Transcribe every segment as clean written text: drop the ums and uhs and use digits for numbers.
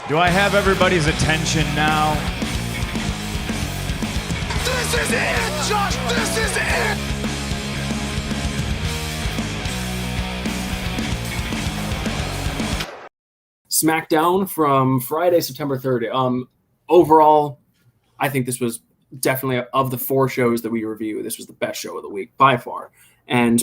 Do I have everybody's attention now? This is it, Josh! This is it! SmackDown from Friday, September 3rd. Overall, I think this was definitely, of the 4 shows that we review, this was the best show of the week by far. And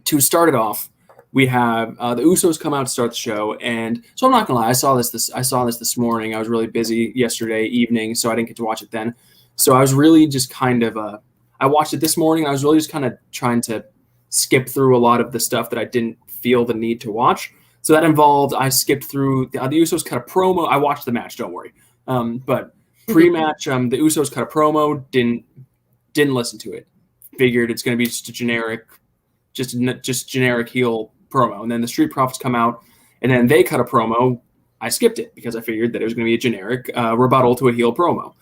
to start it off, we have the Usos come out to start the show, and so I'm not gonna lie, I saw this this morning. I was really busy yesterday evening, so I didn't get to watch it then. So I was really just kind of I watched it this morning. I was really just kind of trying to skip through a lot of the stuff that I didn't feel the need to watch. So that involved I skipped through the Usos cut a promo. I watched the match, don't worry. But pre-match, the Usos cut a promo. Didn't listen to it. Figured it's going to be just a generic heel promo. And then the Street Profits come out, and then they cut a promo. I skipped it because I figured that it was going to be a generic rebuttal to a heel promo.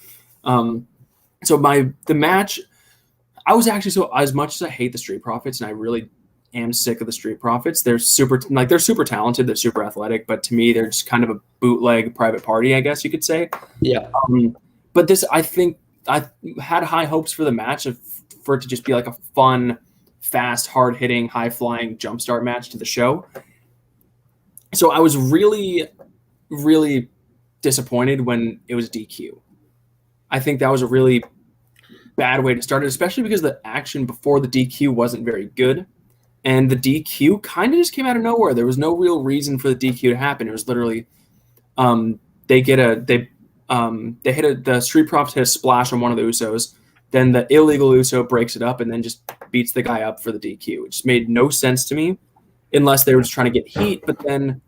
So the match, I was actually, as much as I hate the Street Profits, and I really am sick of the Street Profits. They're super talented. They're super athletic, but to me, they're just kind of a bootleg Private Party, I guess you could say. Yeah. But this, I think, I had high hopes for the match for it to just be like a fun, fast, hard-hitting, high-flying jumpstart match to the show. So I was really, really disappointed when it was DQ. I think that was a really bad way to start it, especially because the action before the DQ wasn't very good. And the DQ kind of just came out of nowhere. There was no real reason for the DQ to happen. It was literally the Street Profits hit a splash on one of the Usos. Then the illegal Uso breaks it up and then just beats the guy up for the DQ. It just made no sense to me unless they were just trying to get heat. But then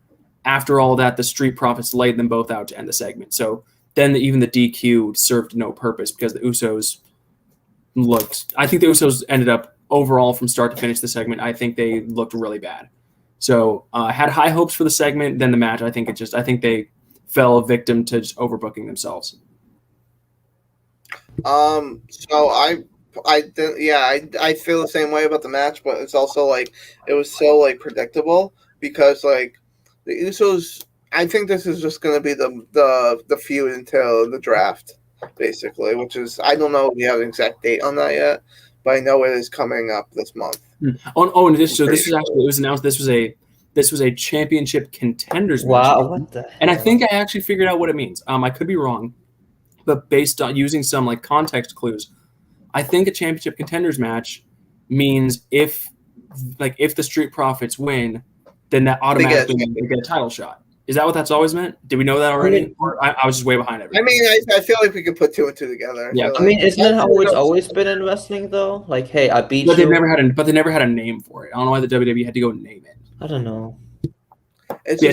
after all that, the Street Profits laid them both out to end the segment. So then even the DQ served no purpose because the Usos I think the Usos ended up overall from start to finish the segment, I think they looked really bad. So I had high hopes for the segment. Then the match, I think they fell victim to just overbooking themselves. So I feel the same way about the match, but it's also like it was so like predictable because like the Usos. I think this is just going to be the feud until the draft, basically. Which is I don't know if we have an exact date on that yet, but I know it is coming up this month. And this was actually, it was announced this was a championship contenders match. Wow, what the hell? And I think I actually figured out what it means. I could be wrong, but based on using some like context clues, I think a championship contenders match means if the Street Profits win, then that automatically means they get a title shot. Is that what that's always meant? Did we know that already? Or I was just way behind everything. I mean, I feel like we could put 2 and 2 together. Yeah, I mean, isn't that how it's always been in wrestling, though? Like, hey, I beat you. They never had a name for it. I don't know why the WWE had to go and name it. I don't know.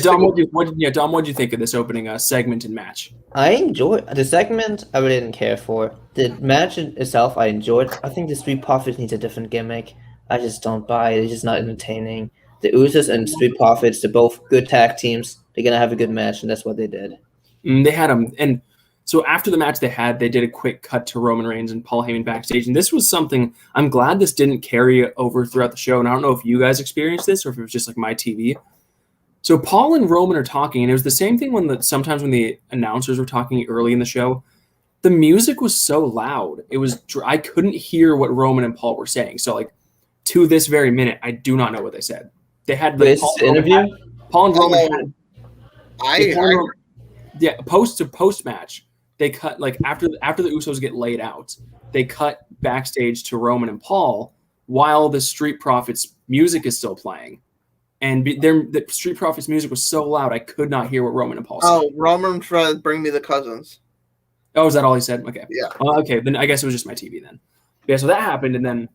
Dom, what did you think of this opening segment and match? I enjoyed the segment. I really didn't care for the match itself. I enjoyed. I think the Street Profits needs a different gimmick. I just don't buy it. It's just not entertaining. The Usos and Street Profits, they're both good tag teams. They're gonna have a good match, and that's what they did. They had them, and so after the match they did a quick cut to Roman Reigns and Paul Heyman backstage, and this was something I'm glad this didn't carry over throughout the show. And I don't know if you guys experienced this or if it was just like my TV. So Paul and Roman are talking, and it was the same thing sometimes when the announcers were talking early in the show. The music was so loud; I couldn't hear what Roman and Paul were saying. So like to this very minute, I do not know what they said. They had the Paul and Roman. Post match, they cut like after the Usos get laid out, they cut backstage to Roman and Paul while the Street Profits music is still playing, and the Street Profits music was so loud I could not hear what Roman and Paul said. Oh, Roman tried bring me the cousins. Oh, is that all he said? Okay, yeah. Okay, then I guess it was just my TV then. Yeah, so that happened, and then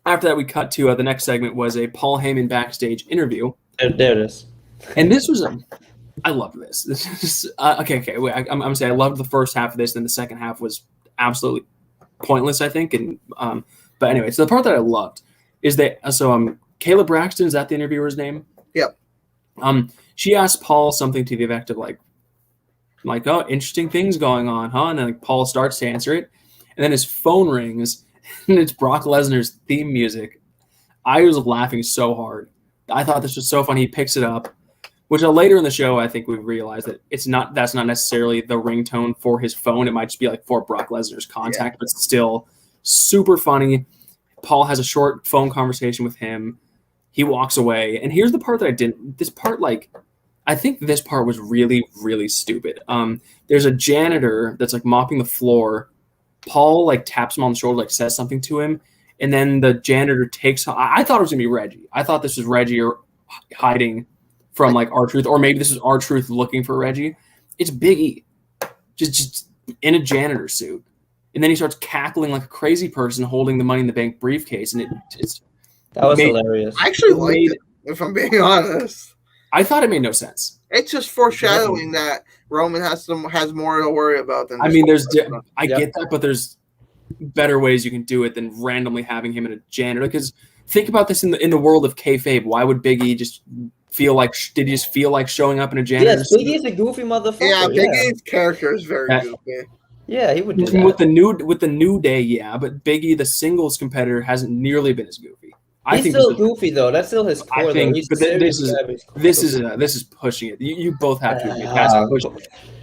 after that we cut to the next segment was a Paul Heyman backstage interview. There it is. And this was I loved this. This is okay. Wait, I'm gonna say I loved the first half of this. Then the second half was absolutely pointless, I think. And but anyway, so the part that I loved is that Kayla Braxton, is that the interviewer's name? Yep. She asked Paul something to the effect of like oh, interesting things going on, huh? And then Paul starts to answer it, and then his phone rings, and it's Brock Lesnar's theme music. I was laughing so hard. I thought this was so funny. He picks it up. Which later in the show, I think we realized that that's not necessarily the ringtone for his phone. It might just be like for Brock Lesnar's contact, but still super funny. Paul has a short phone conversation with him. He walks away. And here's the part that I didn't. This part, like, I think this part was really, really stupid. There's a janitor that's like mopping the floor. Paul like taps him on the shoulder, like says something to him. And then the janitor takes. I thought it was gonna be Reggie. I thought this was Reggie or hiding from like R-Truth, or maybe this is R-Truth looking for Reggie. It's Big E, just in a janitor suit, and then he starts cackling like a crazy person, holding the Money in the Bank briefcase, and that was hilarious. I actually liked it, if I'm being honest. I thought it made no sense. It's just foreshadowing that Roman has more to worry about than. I mean, I get that, but there's better ways you can do it than randomly having him in a janitor. Because think about this in the world of kayfabe. Why would Big E just feel like? Did he just feel like showing up in a janitor? Yes, Big E's a goofy motherfucker. Yeah, Big E's character is very goofy. Yeah, he would do that. With the New Day, yeah, but Big E, the singles competitor, hasn't nearly been as goofy. He's still goofy though. That's still his core. I think, but this is pushing it. You both have to admit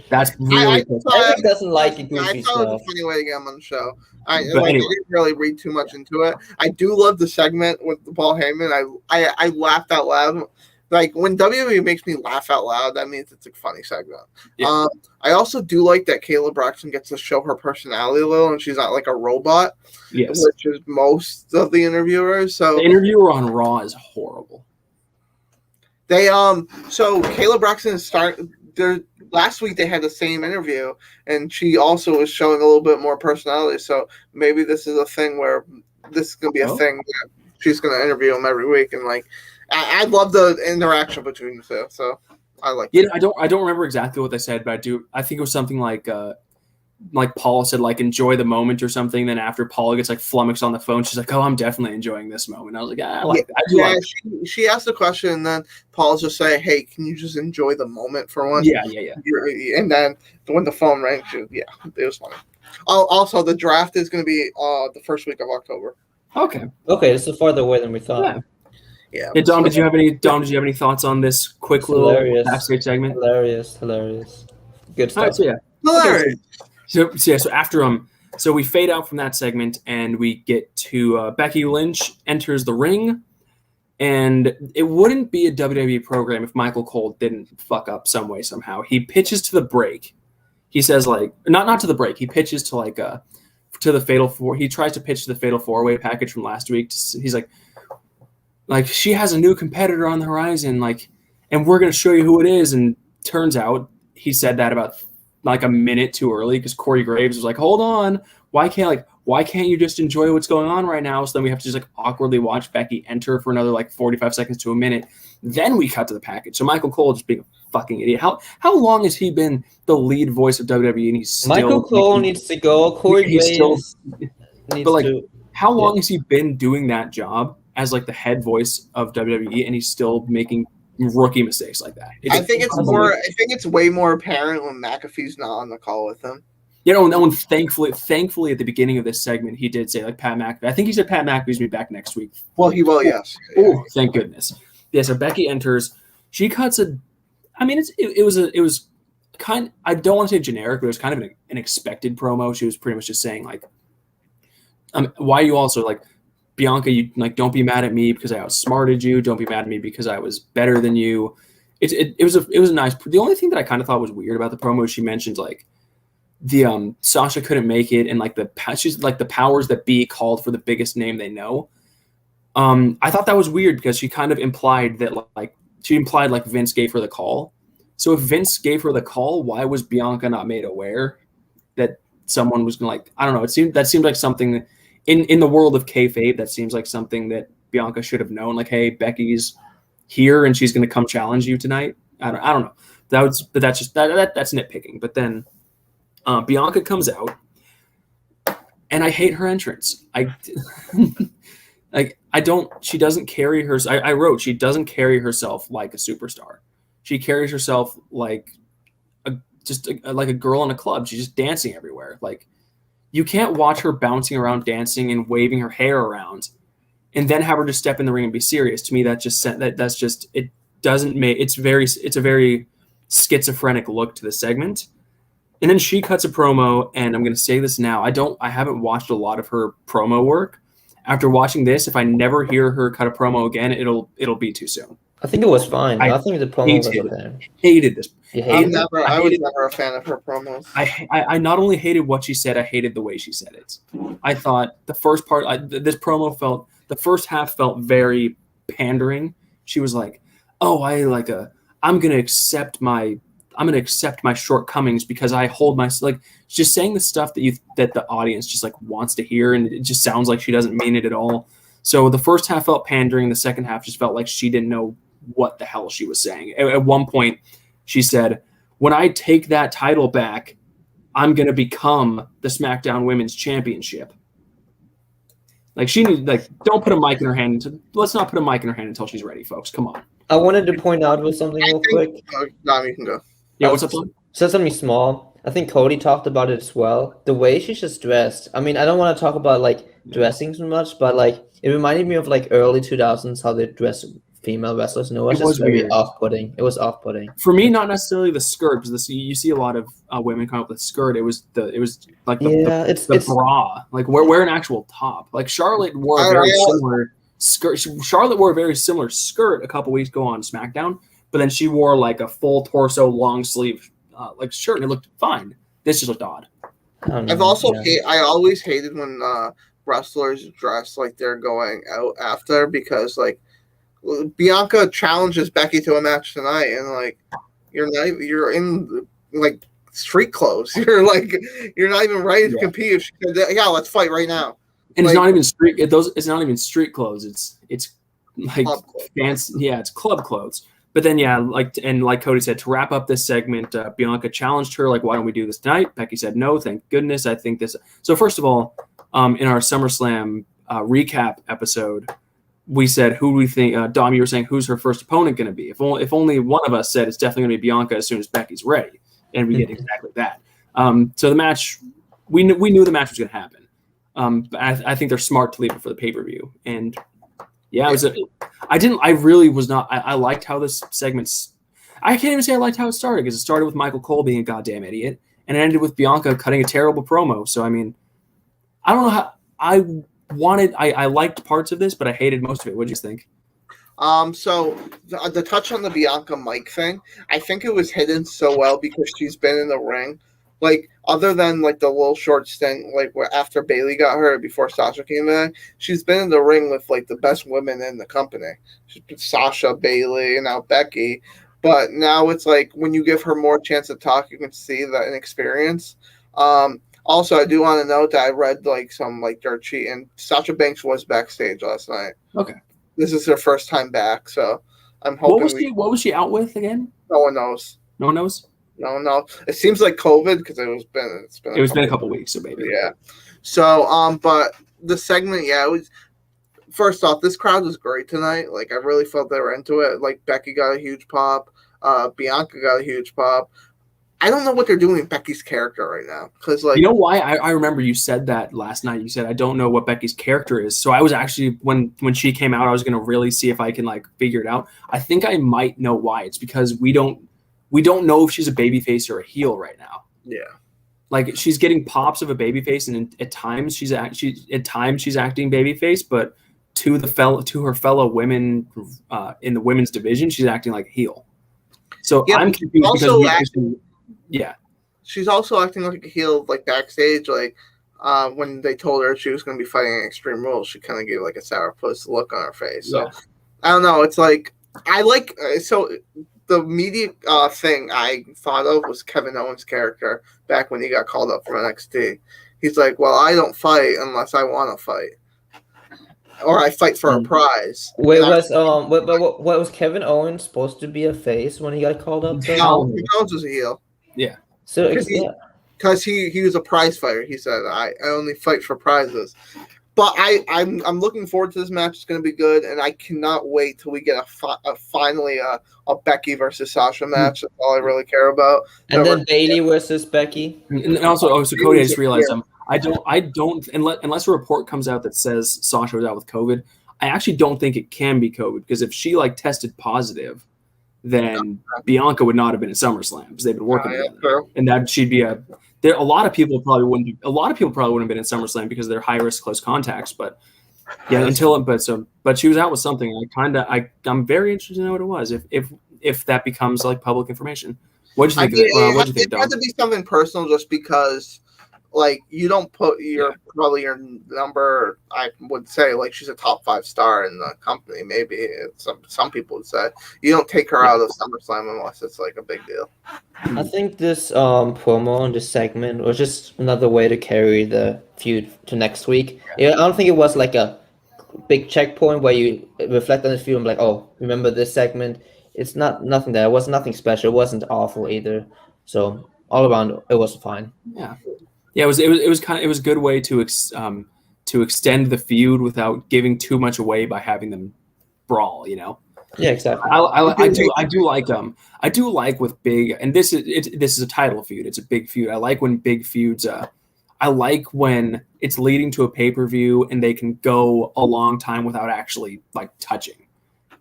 that's really. Eric doesn't like goofy I stuff. thought it was a funny way to get him on the show. Anyway. I didn't really read too much into it. I do love the segment with Paul Heyman. I laughed out loud. Like when WWE makes me laugh out loud, that means it's a funny segment. Yeah. I also do like that Kayla Braxton gets to show her personality a little, and she's not like a robot. Yes, which is most of the interviewers. So the interviewer on Raw is horrible. They so Kayla Braxton last week they had the same interview, and she also was showing a little bit more personality. So maybe this is a thing where this is gonna be a thing that she's gonna interview him every week, and like. I love the interaction between the two, so I like. Yeah, I don't remember exactly what they said, but I think it was something like Paul said, like enjoy the moment or something. Then after Paul gets like flummoxed on the phone, she's like, "Oh, I'm definitely enjoying this moment." I was like, "I like that." She asked the question, and then Paul's just say, "Hey, can you just enjoy the moment for once?" Yeah. And then when the phone rang, it was funny. Also, the draft is going to be the first week of October. Okay, this is farther away than we thought. Yeah. Dom, did you have any thoughts on this quick little backstage segment? Hilarious. Good stuff. All right, so hilarious. So after so we fade out from that segment and we get to Becky Lynch enters the ring, and it wouldn't be a WWE program if Michael Cole didn't fuck up some way somehow. He pitches to the break. He says like not to the break. He pitches to like to the Fatal Four. He tries to pitch to the Fatal Four-Way package from last week. He's like she has a new competitor on the horizon, like, and we're going to show you who it is. And turns out he said that about like a minute too early because Corey Graves was like, hold on, why can't you just enjoy what's going on right now? So then we have to just like awkwardly watch Becky enter for another like 45 seconds to a minute. Then we cut to the package. So Michael Cole just being a fucking idiot. How long has he been the lead voice of WWE and he's still Michael Cole needs to go. Corey Graves needs to. How long has he been doing that job as like the head voice of WWE and he's still making rookie mistakes like that? I think it's way more apparent when McAfee's not on the call with him. You know, no one thankfully at the beginning of this segment he did say like Pat McAfee. I think he said Pat McAfee's be back next week. Well, he will, yes. Oh, thank goodness. Yeah, so Becky enters. She cuts it was kind. I don't want to say generic, but it was kind of an expected promo. She was pretty much just saying like, why you also like Bianca, you like don't be mad at me because I outsmarted you. Don't be mad at me because I was better than you. It was a nice. The only thing that I kind of thought was weird about the promo is she mentioned like the Sasha couldn't make it and like she's like the powers that be called for the biggest name they know. I thought that was weird because she kind of implied that like Vince gave her the call. So if Vince gave her the call, why was Bianca not made aware that someone was gonna like, I don't know. That seemed like something in the world of kayfabe, that seems like something that Bianca should have known. Like, hey, Becky's here and she's gonna come challenge you tonight. I don't know. That's nitpicking. But then Bianca comes out, and I hate her entrance. She doesn't carry her. I wrote she doesn't carry herself like a superstar. She carries herself like like a girl in a club. She's just dancing everywhere. Like, you can't watch her bouncing around, dancing and waving her hair around, and then have her just step in the ring and be serious. To me, that's just it. doesn't make it's a very schizophrenic look to the segment. And then she cuts a promo, and I'm going to say this now. I haven't watched a lot of her promo work. After watching this, if I never hear her cut a promo again, it'll be too soon. I think it was fine. I think the promo was okay. Hated this. I was never a fan of her promos. I not only hated what she said, I hated the way she said it. I thought the first the first half felt very pandering. She was like, "Oh, I'm gonna accept my shortcomings because I hold my like." Just saying the stuff that the audience just like wants to hear, and it just sounds like she doesn't mean it at all. So the first half felt pandering. The second half just felt like she didn't know what the hell she was saying. At one point, she said, "When I take that title back, I'm going to become the SmackDown Women's Championship." Like don't put a mic in her hand. Let's not put a mic in her hand until she's ready, folks. Come on. I wanted to point out with something real quick. No, you can go. Yeah, what's up, Lon? So something small. I think Cody talked about it as well. The way she's just dressed. I mean, I don't want to talk about like dressing so much, but like it reminded me of like early 2000s how they dress female wrestlers. And it was just very off-putting. It was off-putting. For me, not necessarily the skirt, because you see a lot of women come up with skirt. It was like the bra. Like wear an actual top. Like Charlotte wore a very similar skirt. Charlotte wore a very similar skirt a couple weeks ago on SmackDown, but then she wore like a full torso long sleeve like shirt, and it looked fine. This just looked odd. I've also I always hated when wrestlers dress like they're going out after, because like Bianca challenges Becky to a match tonight, and like you're in like street clothes. You're not even ready to compete. She said, "Yeah, let's fight right now." And it's not even street. It's not even street clothes. It's like fancy. Yeah, it's club clothes. But then, like Cody said, to wrap up this segment, Bianca challenged her, like, "Why don't we do this tonight?" Becky said, "No, thank goodness. I think this." So first of all, in our SummerSlam recap episode, we said, "Who do we think?" Dom, you were saying, "Who's her first opponent going to be?" If only one of us said it's definitely going to be Bianca as soon as Becky's ready, and we get exactly that. So the match, we knew the match was going to happen. But I think they're smart to leave it for the pay-per-view. And yeah, I really was not. I liked how this segment's. I can't even say I liked how it started, because it started with Michael Cole being a goddamn idiot, and it ended with Bianca cutting a terrible promo. So I mean, I don't know how I liked parts of this, but I hated most of it. What did you think? So the touch on the Bianca mic thing, I think it was hidden so well because she's been in the ring. Like, other than like the little short stint, like where after Bayley got hurt before Sasha came back, she's been in the ring with like the best women in the company. She's been Sasha, Bayley, and now Becky. But now it's like when you give her more chance to talk, you can see that inexperience. Also, I do want to note that I read like some like dirt sheet, and Sasha Banks was backstage last night. Okay, this is her first time back, so I'm hoping. What was she out with again? No one knows. No one knows. No. It seems like COVID, because it's been a couple weeks, so maybe. Yeah. So but the segment, it was. First off, this crowd was great tonight. Like, I really felt they were into it. Like, Becky got a huge pop. Bianca got a huge pop. I don't know what they're doing with Becky's character right now, because like, you know why? I remember you said that last night. You said, "I don't know what Becky's character is." So I was actually, when she came out, I was going to really see if I can like figure it out. I think I might know why. It's because we don't know if she's a babyface or a heel right now. Yeah. Like, she's getting pops of a babyface, and at times she's acting babyface, but to her fellow women in the women's division, she's acting like a heel. So I'm confused because she's also acting like a heel, like backstage, like when they told her she was going to be fighting Extreme Rules, she kind of gave like a sourpuss look on her face. So I don't know. It's like the media thing I thought of was Kevin Owens' character back when he got called up from NXT. He's like, "Well, I don't fight unless I want to fight, or I fight for a prize." Wait, what was Kevin Owens supposed to be a face when he got called up? No, Kevin Owens was a heel. Yeah. So because he was a prize fighter. He said, "I only fight for prizes." But I'm looking forward to this match. It's going to be good, and I cannot wait till we get finally a Becky versus Sasha match. That's all I really care about. And then Bayley versus Becky. And also, Cody, I just realized I don't unless a report comes out that says Sasha was out with COVID. I actually don't think it can be COVID, because if she like tested positive, then Bianca would not have been at SummerSlam because they've been working Yeah, together, true. and that she'd be a lot of people probably wouldn't have been at SummerSlam because they're high risk close contacts, but yeah, but she was out with something. I'm very interested to know what it was if that becomes like public information. What'd you think? What'd you think, It had Dom? to be something personal, just because, like, you don't put your number. I would say, like, she's a top 5 star in the company. Maybe some people would say you don't take her out of SummerSlam unless it's like a big deal. I think this promo and this segment was just another way to carry the feud to next week. Yeah, I don't think it was like a big checkpoint where you reflect on the feud and be like, oh, remember this segment? It's nothing there. It was nothing special. It wasn't awful either. So all around, it was fine. Yeah. It was a good way to extend the feud without giving too much away by having them brawl. Yeah, exactly. I do like with big, and this is a title feud. It's a big feud. I like when big feuds. I like when it's leading to a pay-per-view and they can go a long time without actually like touching,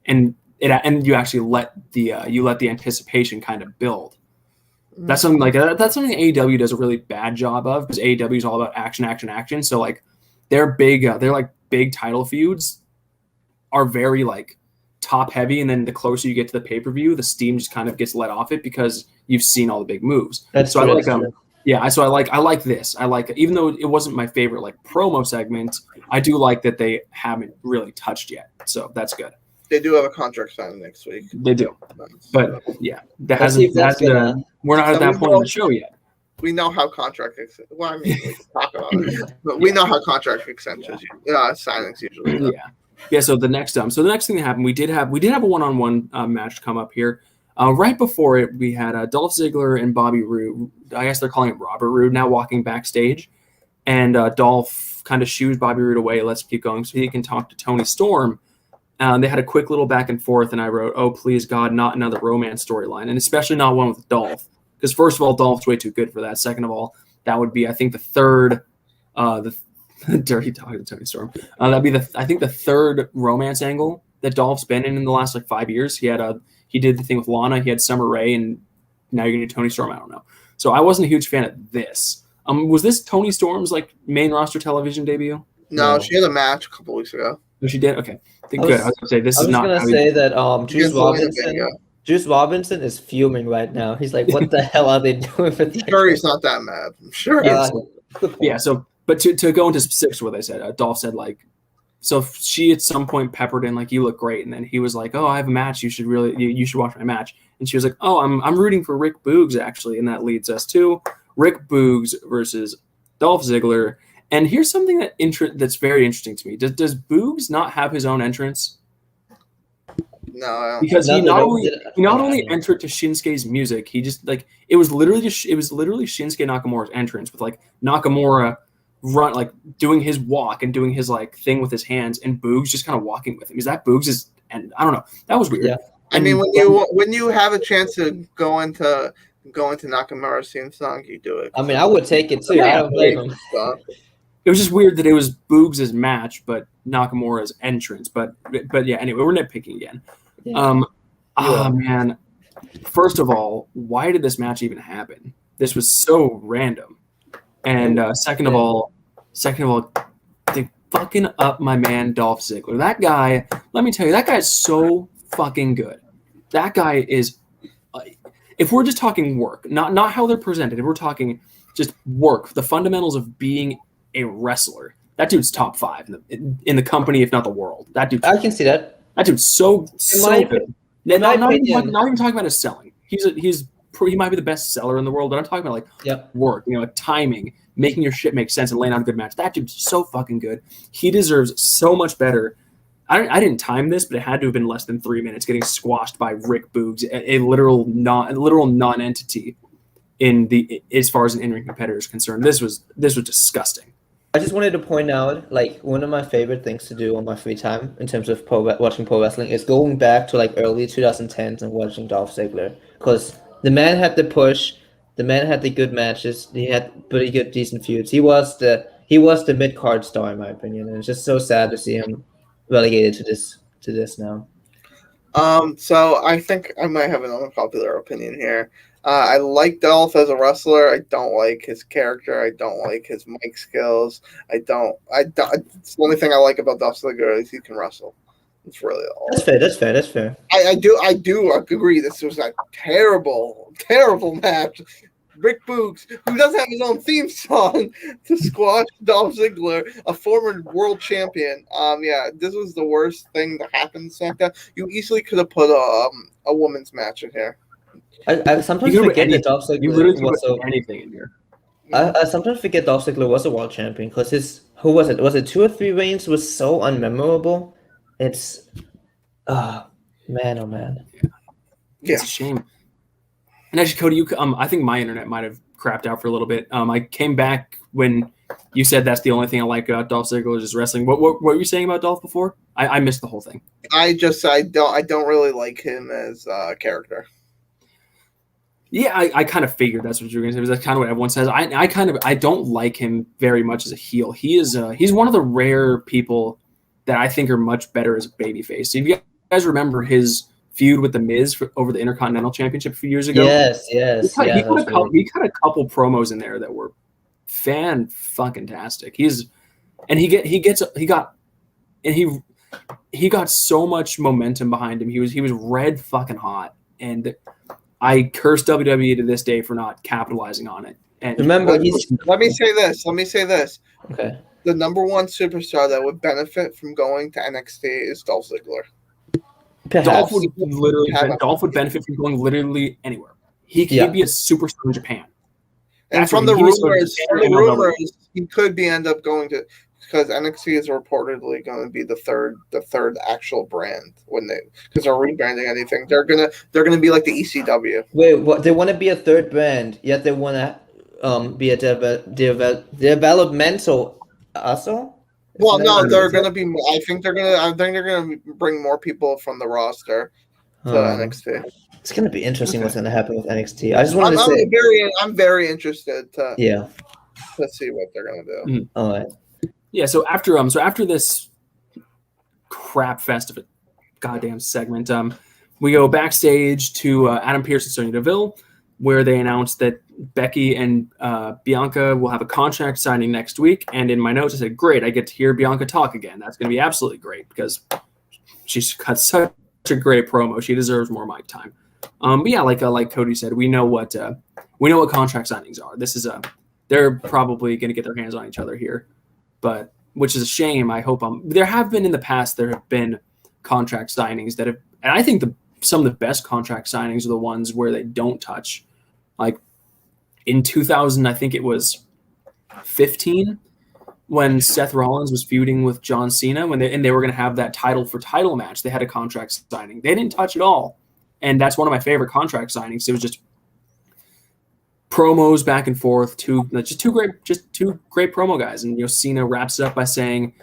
and you actually let the anticipation kind of build. That's something AEW does a really bad job of, because AEW is all about action, action, action. So like their big title feuds are very like top heavy, and then the closer you get to the pay-per-view, the steam just kind of gets let off it because you've seen all the big moves. That's so true, I like that's true. Yeah, so I like this. I like, even though it wasn't my favorite like promo segment, I do like that they haven't really touched yet. So that's good. They do have a contract signing next week. They do, but yeah, Let's see if that's gonna- we're not at that point in the show yet. We know how contract. Well, I mean, we can talk about it, but we know how contract extensions, signings usually go. Yeah. So the next thing that happened, we did have a one-on-one match come up here. Right before it, we had Dolph Ziggler and Bobby Roode. I guess they're calling it Robert Roode now, walking backstage, and Dolph kind of shoos Bobby Roode away. Let's keep going so he can talk to Tony Storm. They had a quick little back and forth, and I wrote, "Oh, please God, not another romance storyline, and especially not one with Dolph." Because first of all, Dolph's way too good for that. Second of all, that would be, I think, the third, the dirty talk to Tony Storm. That'd be the third romance angle that Dolph's been in the last like 5 years. He did the thing with Lana. He had Summer Rae, and now you're gonna do Tony Storm. I don't know. So I wasn't a huge fan of this. Was this Tony Storm's like main roster television debut? No, she had a match a couple weeks ago. Oh, she did. Okay, good. I was gonna say this is not. I was gonna say that She was Juice Robinson is fuming right now. He's like, "What the hell are they doing with I'm sure he's not that mad. I'm sure. Yeah. So, but to go into specifics, what they said, Dolph said like, so she at some point peppered in like, "You look great," and then he was like, "Oh, I have a match. You should watch my match." And she was like, "Oh, I'm rooting for Rick Boogs actually," and that leads us to Rick Boogs versus Dolph Ziggler. And here's something that's very interesting to me. Does Boogs not have his own entrance? No, I don't. Because he not only entered to Shinsuke's music, he just like it was literally Shinsuke Nakamura's entrance with like Nakamura doing his walk and doing his like thing with his hands, and Boogs just kind of walking with him. Is that Boogs' and I don't know. That was weird. Yeah. I mean, when you have a chance to go into Nakamura's theme song, you do it. I mean, I would take it too. Yeah, I don't blame him. It was just weird that it was Boogs' match, but Nakamura's entrance. But yeah, anyway, we're nitpicking again. Yeah. Oh man. First of all, why did this match even happen? This was so random. And second of all, they fucking up my man Dolph Ziggler. That guy, let me tell you, that guy is so fucking good. That guy is if we're just talking work, not how they're presented, if we're talking just work, the fundamentals of being a wrestler, that dude's top 5 in the company, if not the world. That dude, I can see that. That dude's so good. Not even talking about his selling. He might be the best seller in the world, but I'm talking about like work, timing, making your shit make sense, and laying out a good match. That dude's so fucking good. He deserves so much better. I didn't time this, but it had to have been less than 3 minutes getting squashed by Rick Boogs, a literal non-entity as far as an in-ring competitor is concerned. This was disgusting. I just wanted to point out, like, one of my favorite things to do on my free time in terms of watching pro wrestling is going back to like early 2010s and watching Dolph Ziggler, because the man had the push, the man had the good matches, he had pretty good decent feuds. He was the mid-card star in my opinion, and it's just so sad to see him relegated to this now. So I think I might have an unpopular opinion here. I like Dolph as a wrestler. I don't like his character. I don't like his mic skills. I don't. It's the only thing I like about Dolph Ziggler is he can wrestle. It's really all. That's fair. I do agree. This was a terrible match. Rick Boogs, who doesn't have his own theme song, to squash Dolph Ziggler, a former world champion. Yeah, this was the worst thing that happened to SmackDown. You easily could have put a women's match in here. I sometimes forget that Dolph You literally Ziggler could was put anything in here. I sometimes forget Dolph Ziggler was a world champion because who was it? Was it 2 or 3 reigns was so unmemorable? It's man, oh man. Yeah. It's a shame. And actually, Cody, I think my internet might have crapped out for a little bit. I came back when you said that's the only thing I like about Dolph Ziggler is his wrestling. What were you saying about Dolph before? I missed the whole thing. I don't really like him as a character. Yeah, I kind of figured that's what you were going to say. That's kind of what everyone says. I don't like him very much as a heel. He's one of the rare people that I think are much better as a babyface. If you guys remember his feud with The Miz over the Intercontinental Championship a few years ago. Yes. He cut a couple promos in there that were fan-fucking-tastic. He got so much momentum behind him. He was red fucking hot, and I curse WWE to this day for not capitalizing on it. And Remember, let me say this. Okay. The number one superstar that would benefit from going to NXT is Dolph Ziggler. Dolph would benefit from going literally anywhere. He'd be a superstar in Japan. And from the rumors, he could end up going to, because NXT is reportedly going to be the third actual brand because they're rebranding anything. They're gonna be like the ECW. Wait, what? They want to be a third brand, yet they want to be a developmental also. Well, no, they're gonna be. I think they're gonna bring more people from the roster to NXT. It's gonna be interesting what's gonna happen with NXT. I just wanted to say, I'm very interested to see what they're gonna do. Mm-hmm. All right. Yeah. So after this crap fest of a goddamn segment, we go backstage to Adam Pearce and Sonya Deville, where they announced that Becky and Bianca will have a contract signing next week. And in my notes, I said, great, I get to hear Bianca talk again. That's going to be absolutely great because she's cut such a great promo. She deserves more mic time. But yeah, like Cody said, we know what contract signings are. This is they're probably going to get their hands on each other here, but which is a shame. I hope there have been in the past, there have been contract signings that have, and I think some of the best contract signings are the ones where they don't touch. Like in 2000, I think it was 15, when Seth Rollins was feuding with John Cena, when they were going to have that title match. They had a contract signing. They didn't touch at all, and that's one of my favorite contract signings. It was just promos back and forth, two great promo guys, and Cena wraps it up by saying,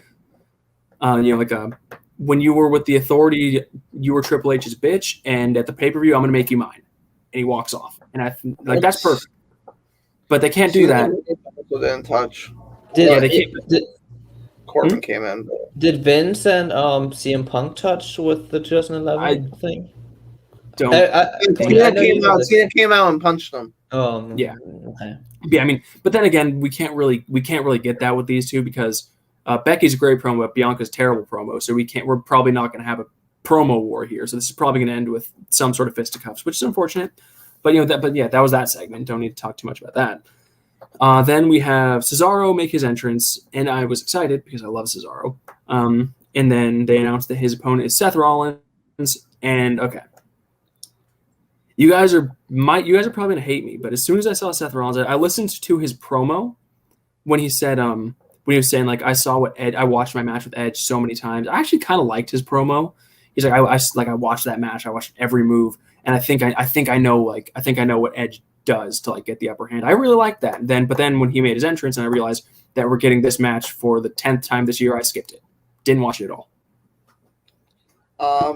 when you were with the Authority, you were Triple H's bitch, and at the pay-per-view, I'm going to make you mine. And he walks off. And that's perfect. But they can't do that. Didn't touch. Corbin came in. Did Vince and CM Punk touch with the 2011 thing? Don't. Cena came out and punched him. Yeah. Okay. Yeah, I mean, but then again, we can't really get that with these two because Becky's a great promo, but Bianca's terrible promo. So we're probably not going to have a promo war here. So this is probably going to end with some sort of fisticuffs, which is unfortunate. But that was that segment. Don't need to talk too much about that. Then we have Cesaro make his entrance, and I was excited because I love Cesaro. And then they announced that his opponent is Seth Rollins. And okay, you guys are probably gonna hate me, but as soon as I saw Seth Rollins, I listened to his promo when he said when he was saying I watched my match with Edge so many times. I actually kind of liked his promo. He's like, I watched that match. I watched every move, and I think I know what Edge does to get the upper hand. I really like that. But then when he made his entrance, and I realized that we're getting this match for the 10th time this year, I skipped it. Didn't watch it at all. I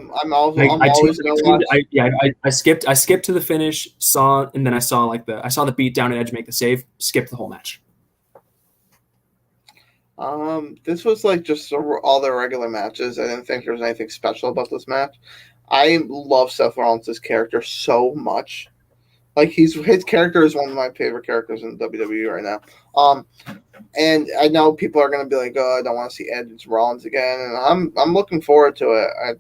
skipped to the finish, and then I saw the beat down and Edge make the save. Skipped the whole match. This was just all their regular matches. I didn't think there was anything special about this match. I love Seth Rollins' character so much. Like his character is one of my favorite characters in WWE right now. And I know people are gonna be like, "Oh, I don't want to see Edge Rollins again," and I'm looking forward to it.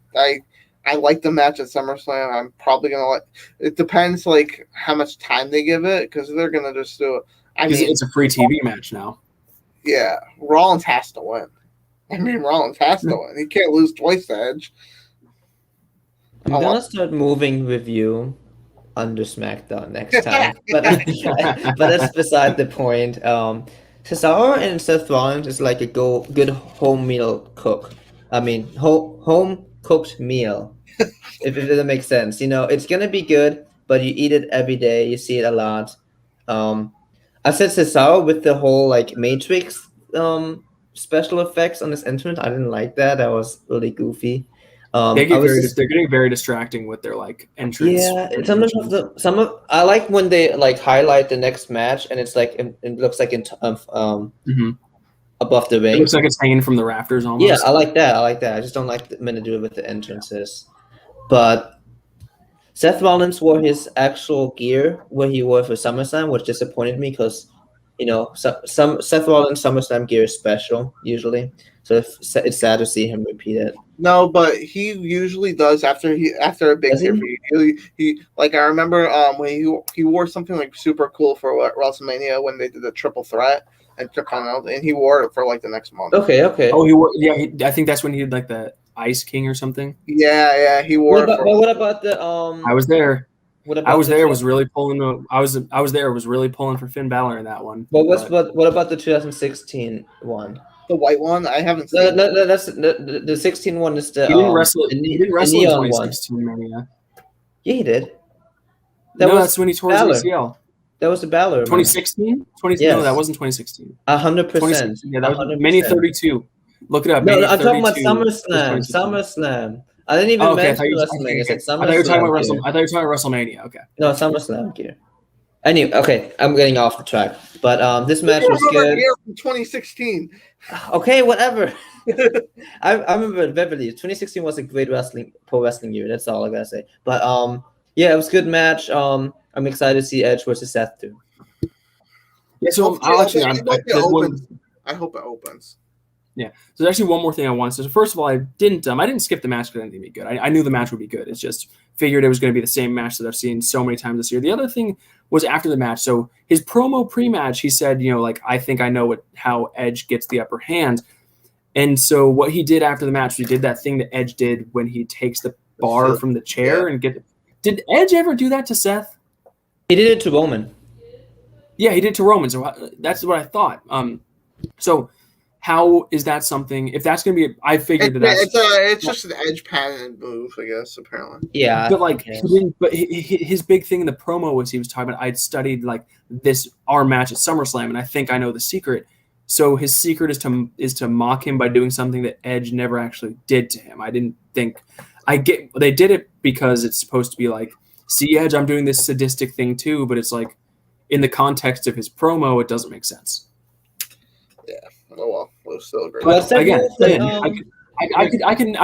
I like the match at SummerSlam. I'm probably gonna like. It depends like how much time they give it because they're gonna just do it. I mean, it's a free TV match now. yeah, Rollins has to win. I mean, Rollins has to win. He can't lose twice to Edge. I'm gonna start moving with you under SmackDown next time, but that's beside the point. Cesaro and Seth Rollins is like a good home meal cook. I mean, home cooked meal. if that makes sense, it's gonna be good, but you eat it every day. You see it a lot. I said Cesaro with the whole like Matrix special effects on his entrance. I didn't like that. That was really goofy. They're getting very distracting with their like entrance. Yeah, I like when they like highlight the next match and it's like it looks like above the ring. It looks like it's hanging from the rafters almost. Yeah, I like that. I just don't like when they do it with the entrances. But Seth Rollins wore his actual gear where he wore for SummerSlam, which disappointed me because some Seth Rollins SummerSlam gear is special usually, so it's sad to see him repeat it. No, but he usually does after a big year. He like I remember when he wore something like super cool for WrestleMania when they did the triple threat and and he wore it for like the next month. Okay. Oh, he wore I think that's when he did like the Ice King or something. Yeah, he wore. What about the I was there. I was there. Was really pulling the. I was there. Was really pulling for Finn Balor in that one. What about the 2016 one? The white one? I haven't seen. No, that's the 16 one is the. He didn't wrestle. He didn't wrestle in 2016 Mania. Yeah, he did. That's when he tore his ACL. That was the Balor. 2016. Yes. No, that wasn't 2016. 100%. Yeah, that was Mania 32. Look it up. No, I'm talking about SummerSlam. I didn't even mention WrestleMania. I thought you were talking about WrestleMania. Okay. No, SummerSlam gear. Anyway, okay, I'm getting off the track. But this match was good. From 2016. Okay, whatever. I remember Beverly. 2016 was a great pro wrestling year. That's all I gotta say. But yeah, it was a good match. I'm excited to see Edge versus Seth too. Yeah, so I hope it opens. Yeah. So there's actually one more thing I want. So first of all, I didn't skip the match because I didn't think it'd be good. I knew the match would be good. It's just figured it was going to be the same match that I've seen so many times this year. The other thing was after the match. So his promo pre-match, he said, like, I think I know how Edge gets the upper hand. And so what he did after the match, he did that thing that Edge did when he takes the bar from the chair and Did Edge ever do that to Seth? He did it to Roman. Yeah, he did it to Roman. So that's what I thought. So how is that something? If that's going to be, I figured it's just an Edge patent move, I guess. Apparently, yeah. But like, his big thing in the promo was he was talking about I'd studied like our match at SummerSlam, and I think I know the secret. So his secret is to mock him by doing something that Edge never actually did to him. I didn't think they did it because it's supposed to be like, see, Edge, I'm doing this sadistic thing too, but it's like in the context of his promo, it doesn't make sense. Yeah. Oh well, we'll still agree. But again, I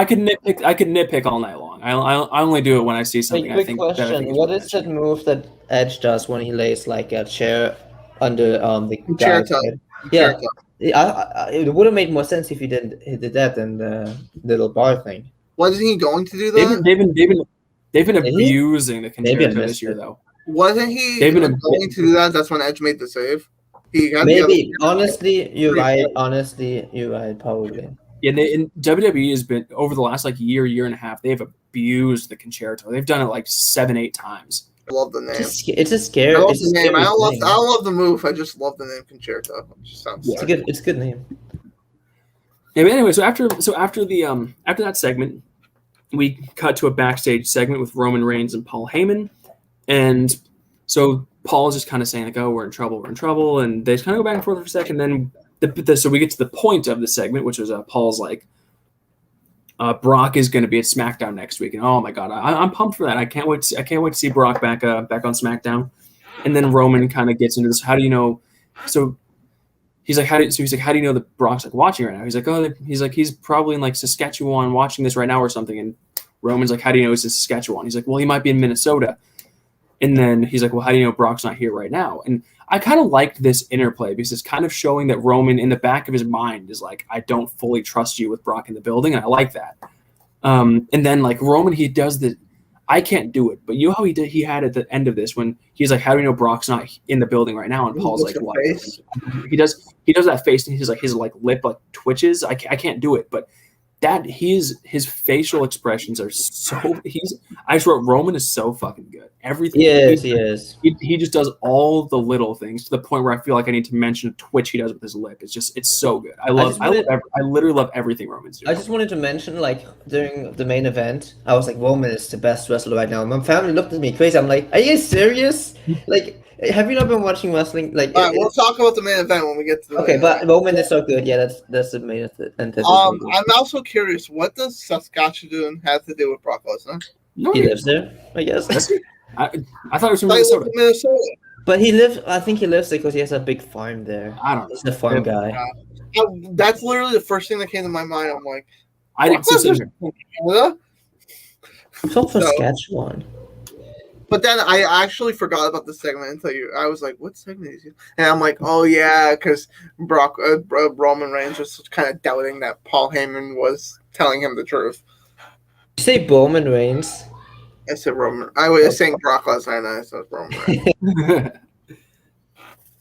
can nitpick all night long. I only do it when I see something. Quick question: what is that move that Edge does when he lays like a chair under the guy's head? Yeah, it would have made more sense if he did that than the little bar thing. Wasn't he going to do that? They've been abusing the concerto this year, though. Wasn't he going to do that? That's when Edge made the save. Maybe. Honestly, you're right. Probably. Yeah, WWE has been over the last like year and a half. They've abused the concerto. They've done it like 7-8 times. I love the name. It's a scary. I love the name. I don't love the move. I just love the name concerto. It just sounds. It's good. It's a good name. Yeah, but anyway, so after that segment, we cut to a backstage segment with Roman Reigns and Paul Heyman, and so Paul's just kind of saying like, "Oh, we're in trouble," and they just kind of go back and forth for a second. Then so we get to the point of the segment, which was Paul's like, Brock is going to be at SmackDown next week, and oh my god, I'm pumped for that. I can't wait to see Brock back on SmackDown. And then Roman kind of gets into this. How do you know? So he's like, how do you know that Brock's like watching right now? He's like, he's probably in like Saskatchewan watching this right now or something. And Roman's like, how do you know he's in Saskatchewan? He's like, well, he might be in Minnesota. And then he's like, well, how do you know Brock's not here right now? And I kind of liked this interplay because it's kind of showing that Roman in the back of his mind is like, I don't fully trust you with Brock in the building. And I like that. And then like Roman, he does the, I can't do it. But you know how he had at the end of this when he's like, how do you know Brock's not in the building right now? And Paul's like, what? He does that face and his lip like twitches. I can't do it. But that his facial expressions are so I just wrote Roman is so fucking good. Everything he is. He just does all the little things to the point where I feel like I need to mention a twitch he does with his lip. It's so good. I literally love everything Roman's doing. I just wanted to mention, like, during the main event, I was like, Roman is the best wrestler right now. My family looked at me crazy. I'm like, are you serious? Like, have you not been watching wrestling? Like, all right, we'll talk about the main event when we get to the okay, but Roman is so good. Yeah, that's the main event. I'm also curious, what does Saskatchewan have to do with Brock Lesnar? He lives there, I guess. I thought it was from Minnesota. But he lives. I think he lives there because he has a big farm there. I don't know. He's a farm guy. That's literally the first thing that came to my mind. I'm like, I didn't see Canada. From Saskatchewan. But then I actually forgot about the segment until I was like, what segment is he? And I'm like, oh yeah, because Roman Reigns was kind of doubting that Paul Heyman was telling him the truth. Did you say Roman Reigns? I said Roman. I was saying Brock Lesnar, and I said Roman Reigns.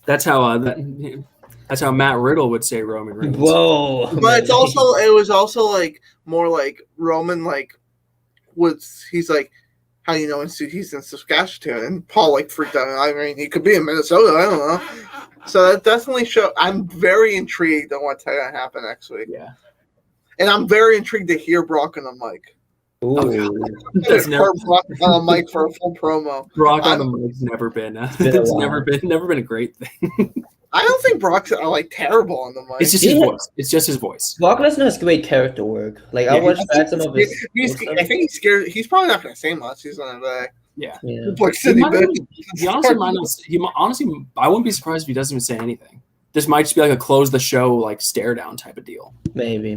That's how Matt Riddle would say Roman Reigns. Whoa! But it was also like more like Roman he's like, how do you know he's in Saskatchewan? And Paul like freaked out. I mean, he could be in Minnesota. I don't know. So that definitely I'm very intrigued on what's going to happen next week. Yeah. And I'm very intrigued to hear Brock on the mic. Ooh. That's never Brock on the mic for a full promo. Brock on the mic's never been. It's never been a great thing. I don't think Brock's terrible on the mic. It's just his voice. It's just his voice. Brock Lesnar has great character work. Like I watched back some of his. I think he's scared. He's probably not going to say much. He's going to be Yeah. like City he honestly might not. Honestly, I wouldn't be surprised if he doesn't even say anything. This might just be like a close the show like stare down type of deal. Maybe.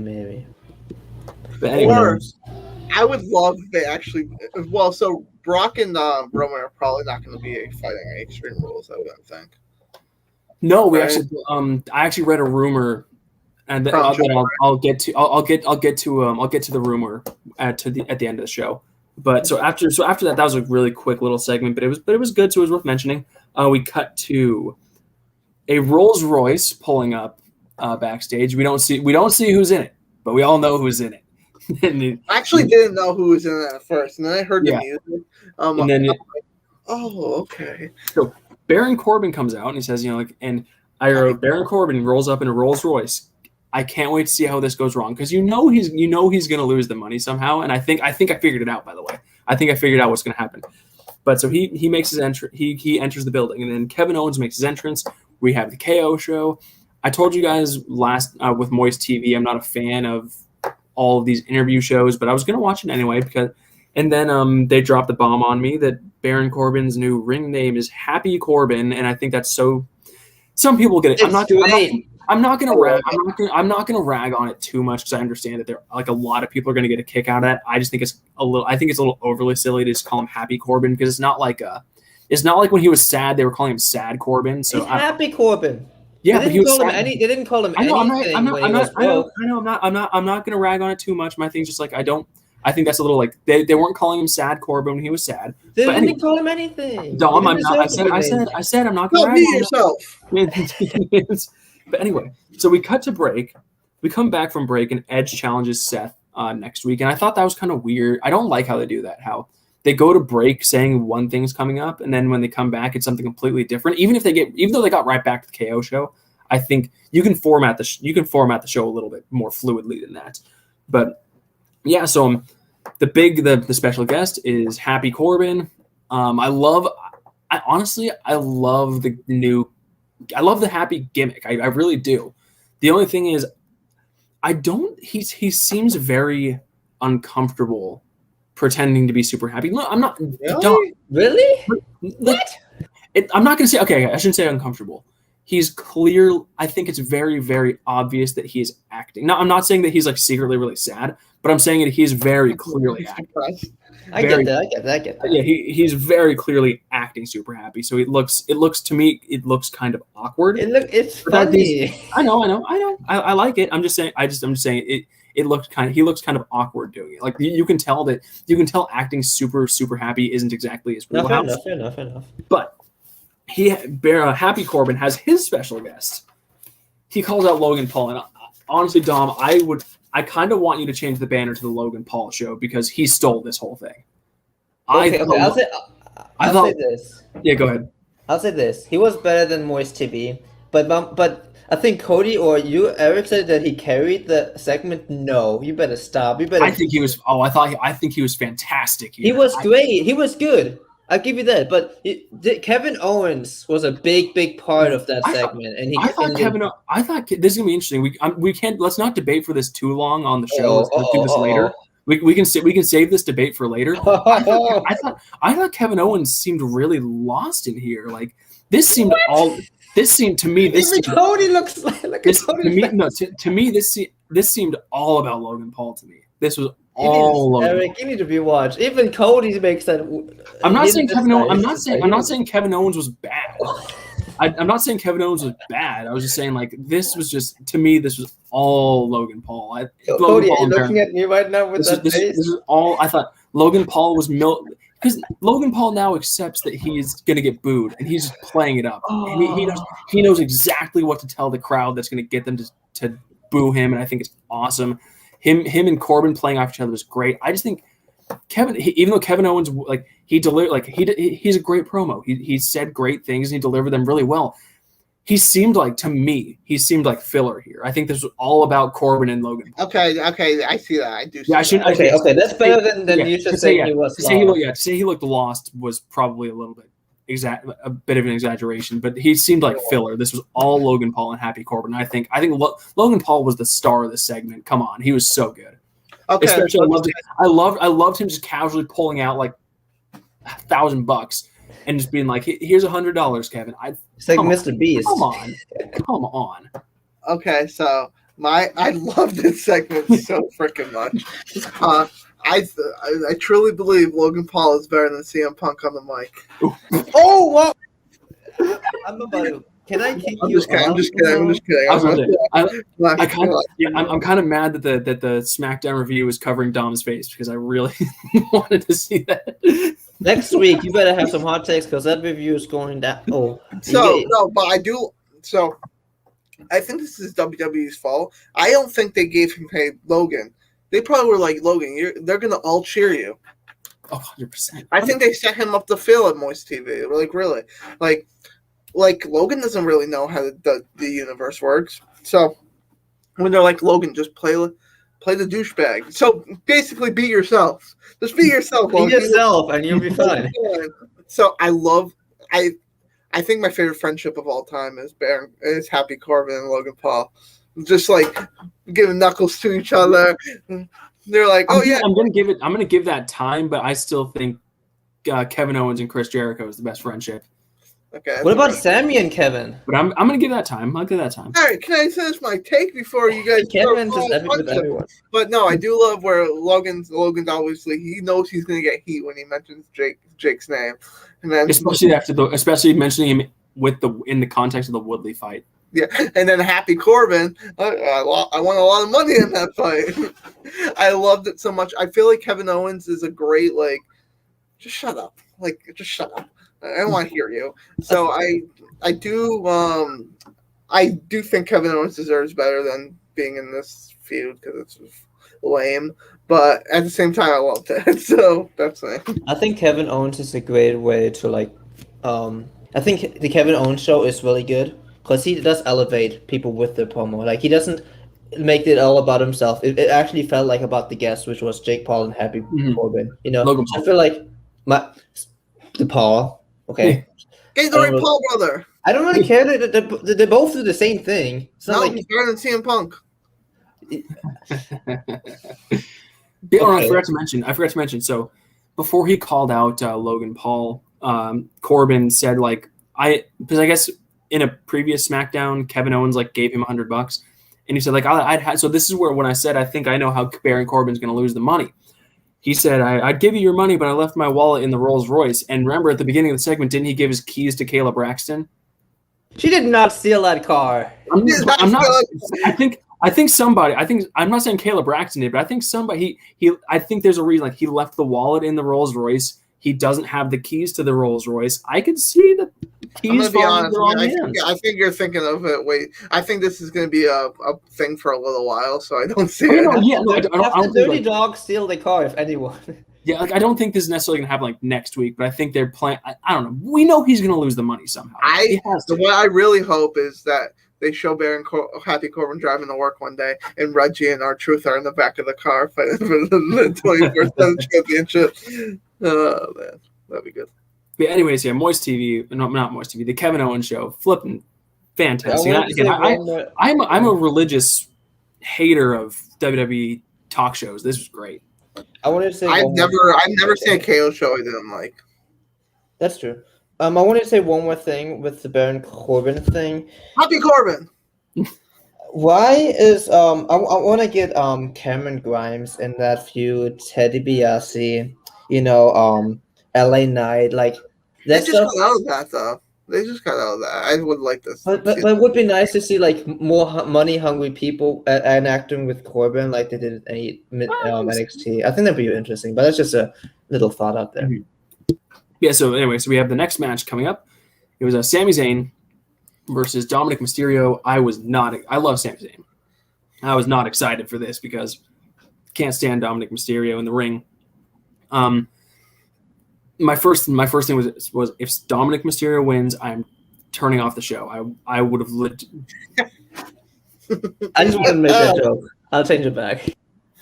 But anyway. Or I would love if they actually. Well, so Brock and Roman are probably not going to be fighting Extreme Rules. I wouldn't think. No, we actually. I actually read a rumor, and I'll get to the rumor at the end of the show. But so after that was a really quick little segment, but it was good, so it was worth mentioning. We cut to a Rolls Royce pulling up backstage. We don't see who's in it, but we all know who's in it. I actually didn't know who was in it at first, and then I heard the music. And then oh, okay. So Baron Corbin comes out and he says, and I wrote Baron Corbin rolls up in a Rolls Royce. I can't wait to see how this goes wrong because he's going to lose the money somehow, and I think I figured it out. By the way, I think I figured out what's going to happen. But so he makes his entry. He enters the building, and then Kevin Owens makes his entrance. We have the KO show. I told you guys last with Moist TV, I'm not a fan of all of these interview shows, but I was going to watch it anyway and then they dropped the bomb on me that Baron Corbin's new ring name is Happy Corbin, and I think that's so. Some people get it. I'm not going to rag on it too much because I understand that there a lot of people are going to get a kick out of that. I just think it's a little overly silly to just call him Happy Corbin because it's not like when he was sad they were calling him Sad Corbin. So he's Happy Corbin. Yeah, but he was. They didn't call him anything. I'm not going to rag on it too much. My thing's just I think that's a little they weren't calling him Sad Corbin when he was sad. They didn't call him anything. Dom, I'm not. I said I'm not going to rag on yourself. But anyway, so we cut to break. We come back from break, and Edge challenges Seth next week, and I thought that was kind of weird. I don't like how they do that. How they go to break saying one thing's coming up, and then when they come back, it's something completely different. Even though they got right back to the KO show, I think you can format the show a little bit more fluidly than that. But yeah, so the special guest is Happy Corbin. I love the Happy gimmick. I really do. The only thing is, he seems very uncomfortable pretending to be super happy. No, I'm not. Really? What? I'm not going to say, okay, I shouldn't say uncomfortable. he's clear. I think it's very, very obvious that he is acting. Now, I'm not saying that he's like secretly really sad, but I'm saying that he's very clearly acting. I get that. Yeah, he's very clearly acting super happy. So it looks to me, it looks kind of awkward. It's funny. I know. I like it. I'm just saying it. He looks kind of awkward doing it. Like you can tell acting super, super happy isn't exactly his wheelhouse. Fair enough. But Happy Corbin has his special guest. He calls out Logan Paul, and honestly, Dom, I kind of want you to change the banner to the Logan Paul show because he stole this whole thing. I'll say this. Yeah, go ahead. I'll say this. He was better than Moist TV, but I think Cody or you, Eric, said that he carried the segment. No, you better stop. I think he was. Oh, I think he was fantastic. He was great. He was good. I'll give you that. But Kevin Owens was a big part of that segment, and I thought this is gonna be interesting. We can't. Let's not debate for this too long on the show. Let's do this later. We can save this debate for later. I thought Kevin Owens seemed really lost in here. Like this seemed to me. Cody looks like to me this seemed all about Logan Paul to me. This was all Logan. Eric, you need to be watched. Even Cody makes that. I'm not saying Kevin Owens was bad. I'm not saying Kevin Owens was bad. I was just saying this was all Logan Paul. Cody, are you looking at me right now with that face? This is all I thought. Logan Paul was because Logan Paul now accepts that he's going to get booed, and he's just playing it up. And he knows exactly what to tell the crowd that's going to get them to boo him, and I think it's awesome. Him and Corbin playing off each other was great. I just think even though Kevin Owens he delivered he's a great promo. He said great things and he delivered them really well. He seemed like filler here. I think this was all about Corbin and Logan. Okay, I see that. I do. See Okay, that's better than you should say he was. To say he looked lost was probably a bit of an exaggeration, but he seemed like filler. This was all Logan Paul and Happy Corbin. I think Logan Paul was the star of the segment. Come on, he was so good. Okay, especially I loved him just casually pulling out like $1,000 and just being like, "Here's $100, Kevin." It's like Mr. Beast. Come on. Okay, so I love this segment so freaking much. I truly believe Logan Paul is better than CM Punk on the mic. Oh, what? I'm about to. Can I kick you? I'm just kidding. I'm kind of mad that the SmackDown review is covering Dom's face because I really wanted to see that. Next week, you better have some hot takes because that review is going down. Oh, So I think this is WWE's fault. I don't think they gave him Logan. They probably were like, Logan, they're gonna all cheer you. Oh, 100%. I think they set him up to fail at Moist TV. Like really, like Logan doesn't really know how the universe works. So when they're like, Logan, just play the douchebag. So basically, be yourself. Just be yourself. Be yourself, and you'll be fine. So I think my favorite friendship of all time is Happy Corbin and Logan Paul. Just like giving knuckles to each other. They're like, I'm gonna give that time, but I still think Kevin Owens and Chris Jericho is the best friendship. Okay. What about Sammy and Kevin? But I'm gonna give that time. I'll give that time. All right, can I finish my take before you guys? Kevin just epic with everyone. But no, I do love where Logan's obviously he knows he's gonna get heat when he mentions Jake's name, and then especially mentioning him in the context of the Woodley fight. Yeah, and then Happy Corbin, I won a lot of money in that fight. I loved it so much. I feel like Kevin Owens is a great just shut up, just shut up. I don't want to hear you. So I do think Kevin Owens deserves better than being in this feud because it's lame. But at the same time, I loved it. So that's it. I think Kevin Owens is a great way to I think the Kevin Owens show is really good because he does elevate people with the promo. He doesn't make it all about himself. It actually felt like about the guests, which was Jake Paul and Happy Corbin. Logan Paul. I feel like the Paul. Okay. He's the right Paul brother. I don't really care that they both do the same thing. It's not he's better than CM Punk. I forgot to mention. So before he called out Logan Paul, Corbin said because I guess in a previous SmackDown, Kevin Owens like gave him $100, and he said like I'd had. So this is where when I said I think I know how Baron Corbin's going to lose the money. He said I'd give you your money, but I left my wallet in the Rolls Royce. And remember at the beginning of the segment, didn't he give his keys to Kayla Braxton? She did not steal that car. I'm not. I think somebody. I'm not saying Kayla Braxton did, but I think somebody. I think there's a reason. Like he left the wallet in the Rolls Royce. He doesn't have the keys to the Rolls Royce. I could see the keys. I'm gonna be honest. Hands. I think you're thinking of it. Wait, I think this is going to be a thing for a little while, so I don't see it. I don't Dirty Dog steal the car, if anyone. Yeah, like I don't think this is necessarily going to happen like next week, but I think they're playing. I don't know. We know he's going to lose the money somehow. What I really hope is that they show Happy Corbin driving to work one day, and Reggie and R-Truth are in the back of the car fighting for the 21st championship. Oh man, that'd be good. But anyways, yeah, Moist TV, not Moist TV, the Kevin Owens show, flipping fantastic. I'm a religious hater of WWE talk shows. This was great. I wanted to say I've never seen a KO show I didn't like. That's true. I wanted to say one more thing with the Baron Corbin thing. Happy Corbin. Why is I want to get Cameron Grimes in that feud, Teddy DiBiase, LA Knight, like they just got out of that though. They just got out of that. I would like this. But it would be nice to see like more money hungry people and acting with Corbin like they did at NXT. I think that'd be interesting. But that's just a little thought out there. Yeah. So anyway, we have the next match coming up. It was Sami Zayn versus Dominic Mysterio. I love Sami Zayn. I was not excited for this because I can't stand Dominic Mysterio in the ring. My first thing was if Dominic Mysterio wins, I'm turning off the show. I would have lived. I just want to make that joke. I'll change it back.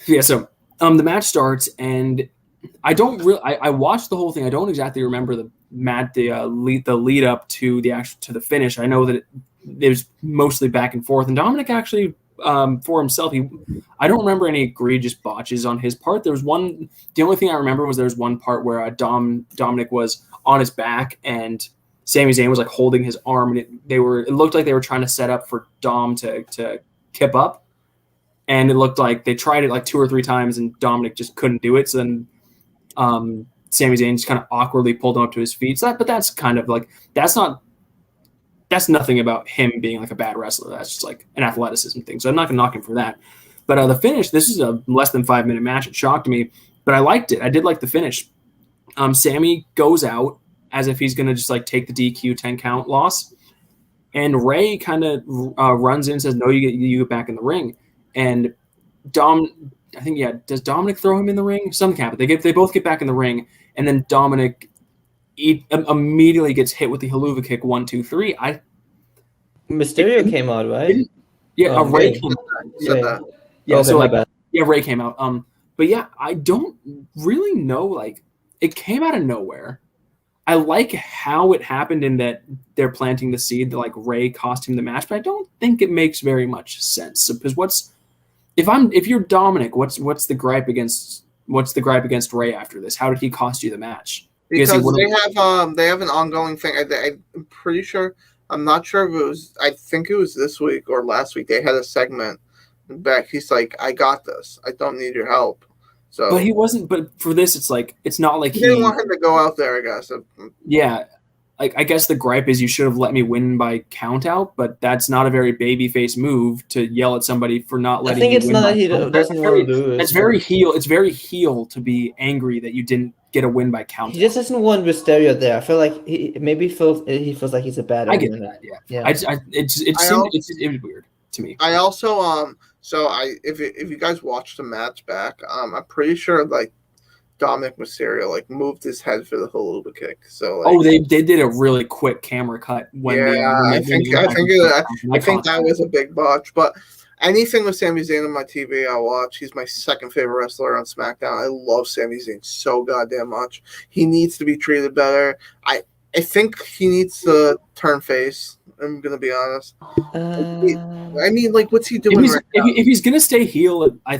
Yeah. So the match starts and I don't really. I watched the whole thing. I don't exactly remember the lead up to the finish. I know that it was mostly back and forth, and Dominic actually. For himself, I don't remember any egregious botches on his part. There was one. The only thing I remember was there was one part where Dominic was on his back and Sami Zayn was like holding his arm, and it looked like they were trying to set up for Dom to kip up, and it looked like they tried it like 2 or 3 times and Dominic just couldn't do it. So then Sami Zayn just kind of awkwardly pulled him up to his feet. So that's kind of like that's nothing about him being like a bad wrestler. That's just like an athleticism thing. So I'm not going to knock him for that. But the finish, this is a less than 5-minute match. It shocked me, but I liked it. I did like the finish. Sammy goes out as if he's going to just like take the DQ 10 count loss. And Ray kind of runs in and says, no, you get back in the ring. And does Dominic throw him in the ring? Something happened. They both get back in the ring. And then Dominic immediately gets hit with the haluva kick 1, 2, 3. Mysterio came out, right? Ray came out. Ray came out. But yeah, I don't really know. Like, it came out of nowhere. I like how it happened in that they're planting the seed that like Ray cost him the match, but I don't think it makes very much sense. Because if you're Dominic, what's the gripe against Ray after this? How did he cost you the match? Because they have an ongoing thing. I'm pretty sure. I'm not sure if it was. I think it was this week or last week. They had a segment back. He's like, "I got this. I don't need your help." So, but he wasn't. But for this, it's not like he didn't want him to go out there. I guess. Yeah, like I guess the gripe is you should have let me win by count out, but that's not a very babyface move to yell at somebody for not letting. I think you it's win not. He doesn't want to lose. It's very heel. It's very heel to be angry that you didn't get a win by count. He just doesn't want Mysterio there. I feel like he feels like he's a bad. I get that. Yeah. It was weird to me. I also if you guys watched the match back, I'm pretty sure like Dominic Mysterio like moved his head for the haluva kick. So they did a really quick camera cut when I think that was a big botch, but. Anything with Sami Zayn on my TV, I'll watch. He's my second favorite wrestler on SmackDown. I love Sami Zayn so goddamn much. He needs to be treated better. I think he needs to turn face. I'm gonna be honest. I mean, like, what's he doing if he's gonna stay heel, I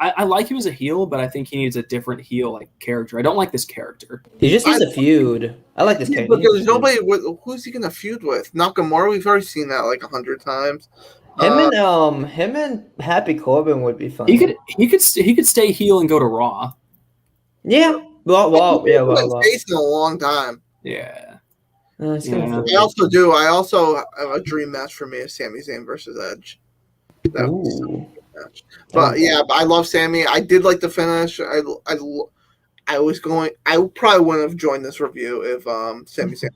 I like him as a heel, but I think he needs a different heel like character. I don't like this character. He just needs a feud. I like this character. But there's nobody. Who's he gonna feud with? Nakamura. We've already seen that like 100 times. Him and Happy Corbin would be fun. He could stay heel and go to Raw. Yeah. Well. Face in a long time. Yeah. I also have a dream match for me is Sami Zayn versus Edge. That would be such a good match. But yeah, I love Sami. I did like the finish. I probably wouldn't have joined this review if Sami Zayn.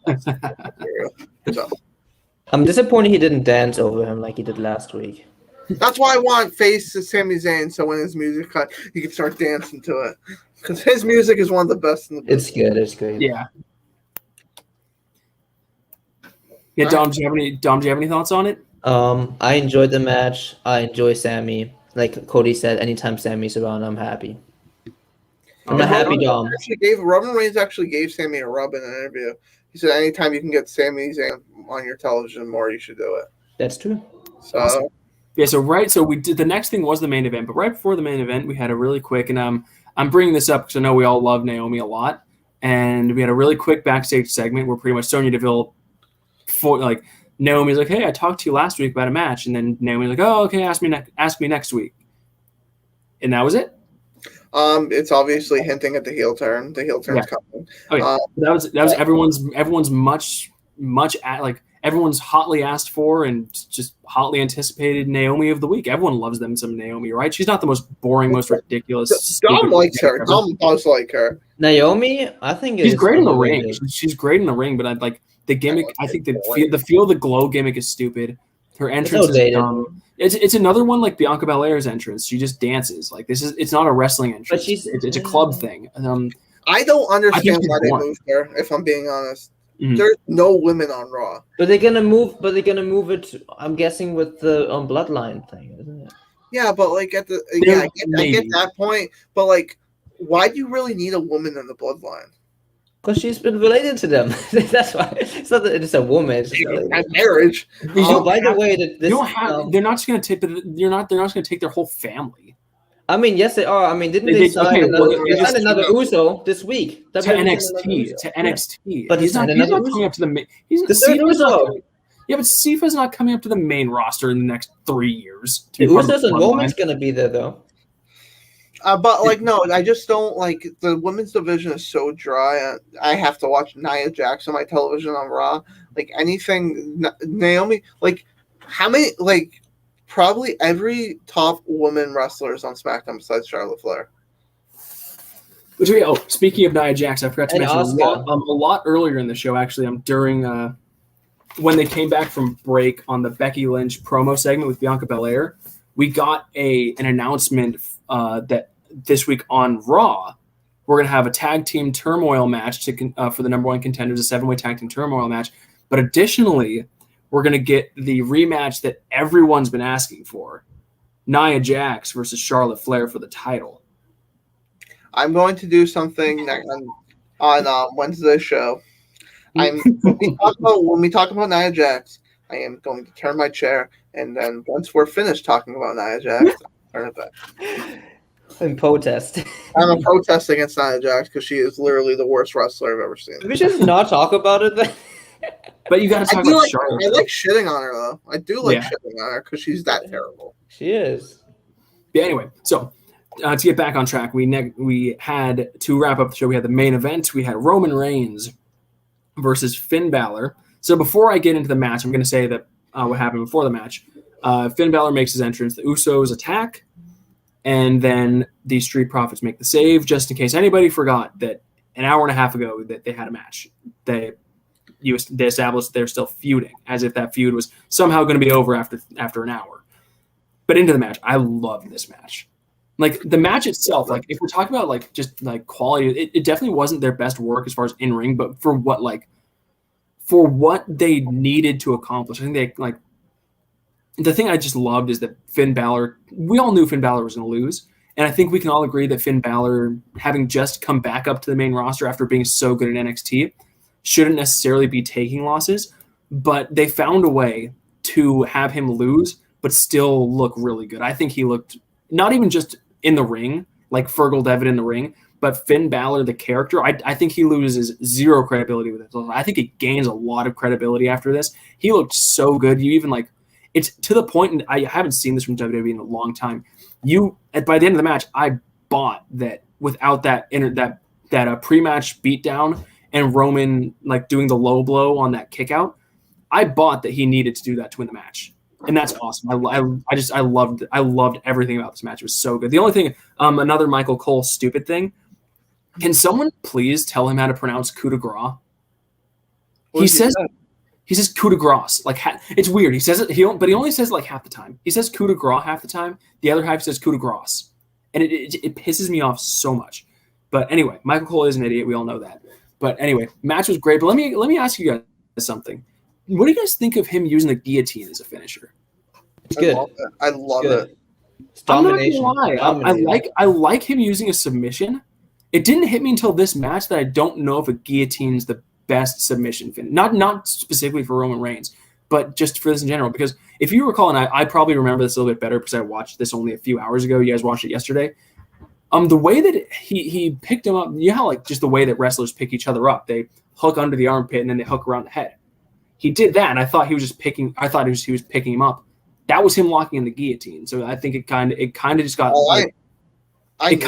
So I'm disappointed he didn't dance over him like he did last week. that's why I want face Sami Zayn, so when his music cut, he can start dancing to it. Because his music is one of the best in the business. It's good. It's great. Yeah. Yeah, Dom, do you have any thoughts on it? I enjoyed the match. I enjoy Sammy. Like Cody said, anytime Sammy's around, I'm happy. I'm a happy Dom. Roman Reigns actually gave Sami a rub in an interview. He said, anytime you can get Sami Zayn on your television more, you should do it. That's true. So awesome. Yeah, so we did the next thing was the main event, but right before the main event, we had a really quick, and I'm bringing this up because I know we all love Naomi a lot, and we had a really quick backstage segment where pretty much Sonya Deville, Naomi's like, hey, I talked to you last week about a match, and then Naomi's like, oh, okay, ask me next week, and that was it. It's obviously hinting at the heel turn. The heel turn's coming. Oh, yeah. That was everyone's everyone's hotly asked for and just hotly anticipated Naomi of the week. Everyone loves them some Naomi, right? She's not the most boring, most ridiculous. Dom likes her. Dom does like her. Naomi, I think she's great in the ring. She's great in the ring, but I like the gimmick. I think the feel of the glow gimmick is stupid. Her entrance is dumb. It's another one like Bianca Belair's entrance. She just dances. Like it's not a wrestling entrance. But it's a club thing. I don't understand why they moved her. If I'm being honest, there's no women on Raw. But they're gonna move it. I'm guessing with the Bloodline thing, isn't it? Yeah, but like I get that point. But like, why do you really need a woman in the Bloodline? Because she's been related to them. That's why. It's not that it's a woman. It's just marriage. By the way, they're not just going to take. They're not going to take their whole family. I mean, yes, they are. I mean, didn't they sign another Uso this week? To NXT. But he's not coming up to the main. Yeah, but Sifa's not coming up to the main roster in the next 3 years. The Usos and Roman's going to be there, though. But like, no, I just don't like the women's division is so dry. I have to watch Nia Jax on my television on Raw. Like anything, Naomi. Like how many? Like probably every top woman wrestler is on SmackDown besides Charlotte Flair. Speaking of Nia Jax, I forgot to mention a lot earlier in the show. Actually, during when they came back from break on the Becky Lynch promo segment with Bianca Belair, we got an announcement that this week on Raw, we're going to have a tag team turmoil match for the number one contenders, a 7-way tag team turmoil match. But additionally, we're going to get the rematch that everyone's been asking for, Nia Jax versus Charlotte Flair for the title. I'm going to do something on Wednesday's show. When we talk about Nia Jax, I am going to turn my chair, and then once we're finished talking about Nia Jax, I'll turn it back. And protest. I'm a protest against Nia Jax because she is literally the worst wrestler I've ever seen. We should not talk about it then. But you got to talk about Charlotte. I like shitting on her though. I do like shitting on her because she's that terrible. She is. Yeah. Anyway, so to get back on track, we had to wrap up the show. We had the main event. We had Roman Reigns versus Finn Balor. So before I get into the match, I'm going to say that what happened before the match. Finn Balor makes his entrance. The Usos attack. And then the Street Profits make the save, just in case anybody forgot that an hour and a half ago that they had a match. They established they're still feuding, as if that feud was somehow going to be over after an hour. But into the match, I love this match. Like the match itself, like if we're talking about like just like quality, it definitely wasn't their best work as far as in ring, but for what they needed to accomplish, I think they like. The thing I just loved is that Finn Balor, we all knew Finn Balor was going to lose. And I think we can all agree that Finn Balor, having just come back up to the main roster after being so good at NXT, shouldn't necessarily be taking losses. But they found a way to have him lose, but still look really good. I think he looked not even just in the ring, like Fergal Devitt in the ring. But Finn Balor, the character, I think he loses zero credibility with it. I think he gains a lot of credibility after this. He looked so good. You even like it's to the point, and I haven't seen this from WWE in a long time. By the end of the match, I bought that without that pre-match beatdown and Roman like doing the low blow on that kick out, I bought that he needed to do that to win the match. And that's awesome. I loved everything about this match. It was so good. The only thing, another Michael Cole stupid thing. Can someone please tell him how to pronounce coup de grace? He says coup de grace. Like it's weird. He says it. But he only says it like half the time. He says coup de grace half the time. The other half says coup de grace, and it pisses me off so much. But anyway, Michael Cole is an idiot. We all know that. But anyway, match was great. But let me ask you guys something. What do you guys think of him using the guillotine as a finisher? It's good. I love it. It's domination. I'm not gonna lie. I like him using a submission. It didn't hit me until this match that I don't know if a guillotine is the best submission finish. Not specifically for Roman Reigns, but just for this in general. Because if you recall, and I probably remember this a little bit better because I watched this only a few hours ago. You guys watched it yesterday. The way that he picked him up, you know how like just the way that wrestlers pick each other up, they hook under the armpit and then they hook around the head. He did that, and I thought he was just picking. I thought he was picking him up. That was him locking in the guillotine. So I think it kind of just got. I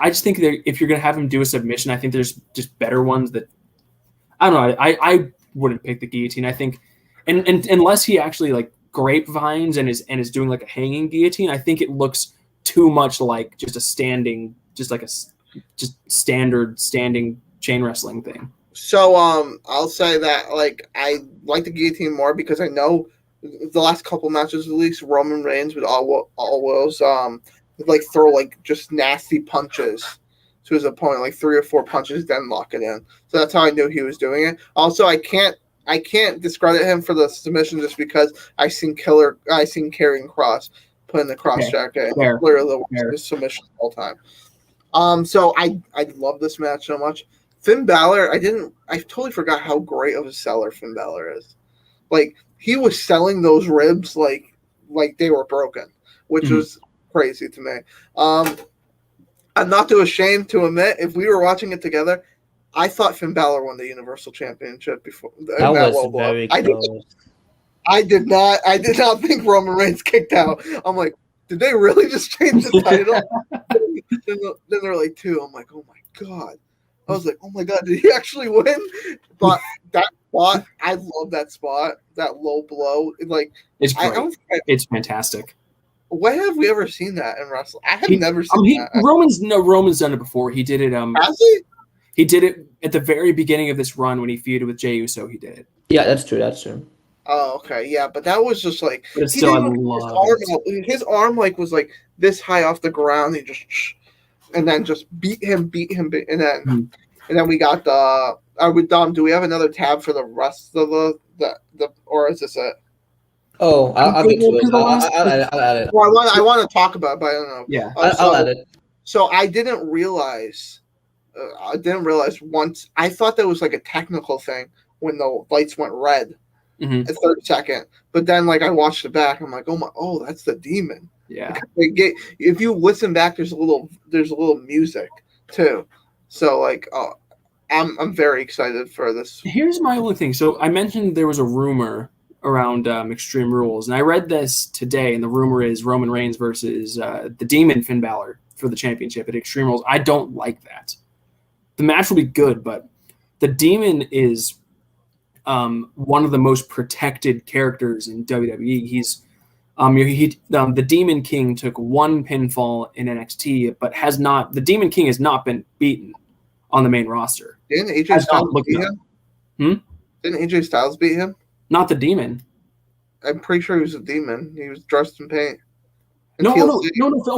just think that if you're gonna have him do a submission, I think there's just better ones that. I don't know. I wouldn't pick the guillotine. I think, and unless he actually like grapevines and is doing like a hanging guillotine, I think it looks too much like just a standing, just standard standing chain wrestling thing. So I'll say that like I like the guillotine more because I know the last couple matches at least Roman Reigns would always like throw like just nasty punches to his opponent, like 3 or 4 punches, then lock it in. So that's how I knew he was doing it. Also, I can't discredit him for the submission just because I seen Karrion Kross putting the cross jacket. Literally the worst submission of all time. So I love this match so much. Finn Balor, I totally forgot how great of a seller Finn Balor is. Like he was selling those ribs like they were broken, which was crazy to me. I'm not too ashamed to admit, if we were watching it together, I thought Finn Balor won the Universal Championship before. That was very close. I did not think Roman Reigns kicked out. I'm like, did they really just change the title? then they're like 2. I'm like, oh my god. I was like, oh my god, did he actually win? But that spot, I love that spot, that low blow. Like it's great. It's fantastic. When have we ever seen that in wrestling? I have never seen that. Roman's done it before. He did it. Has he? He did it at the very beginning of this run when he feuded with Jey Uso. He did it. Yeah, that's true. Oh, okay, yeah, but that was just like his arm like was like this high off the ground. He just and then just beat him, and then we got the. Are we done? Do we have another tab for the rest of the or is this it? Oh, I'll get to it. I'll add it. Well, I want to talk about it, but I don't know. Yeah, I'll add it. So I didn't realize once. I thought that was like a technical thing when the lights went red. A 30 second, but then like I watched it back, I'm like, oh, that's the demon. Yeah. If you listen back, there's a little music too. So like, I'm very excited for this. Here's my only thing. So I mentioned there was a rumor around Extreme Rules, and I read this today, and the rumor is Roman Reigns versus the Demon Finn Balor for the championship at Extreme Rules. I don't like that. The match will be good, but the Demon is one of the most protected characters in WWE. He's the Demon King took 1 pinfall in NXT, but the Demon King has not been beaten on the main roster. Didn't AJ Styles beat him? Didn't AJ Styles beat him? Not the Demon. I'm pretty sure he was a demon. He was dressed in paint. No.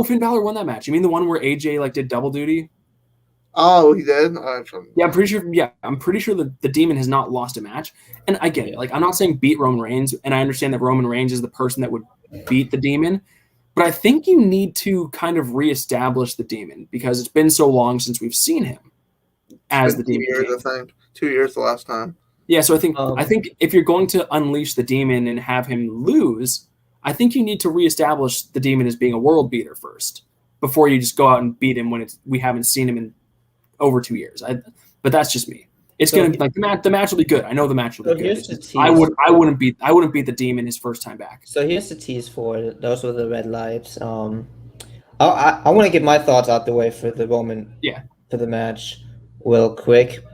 Finn Balor won that match. You mean the one where AJ like did double duty? Oh, he did? Yeah, I'm pretty sure the Demon has not lost a match. And I get it. Like, I'm not saying beat Roman Reigns, and I understand that Roman Reigns is the person that would beat the Demon. But I think you need to kind of reestablish the Demon because it's been so long since we've seen him as the Demon. 2 years, I think. 2 years the last time. Yeah, so I think if you're going to unleash the Demon and have him lose, I think you need to reestablish the Demon as being a world beater first before you just go out and beat him when we haven't seen him in over 2 years. But that's just me. It's gonna be like the match will be good. I know the match will be good. I wouldn't beat the Demon his first time back. So here's the tease for it. Those were the red lights. I want to get my thoughts out the way for the Roman for the match real quick.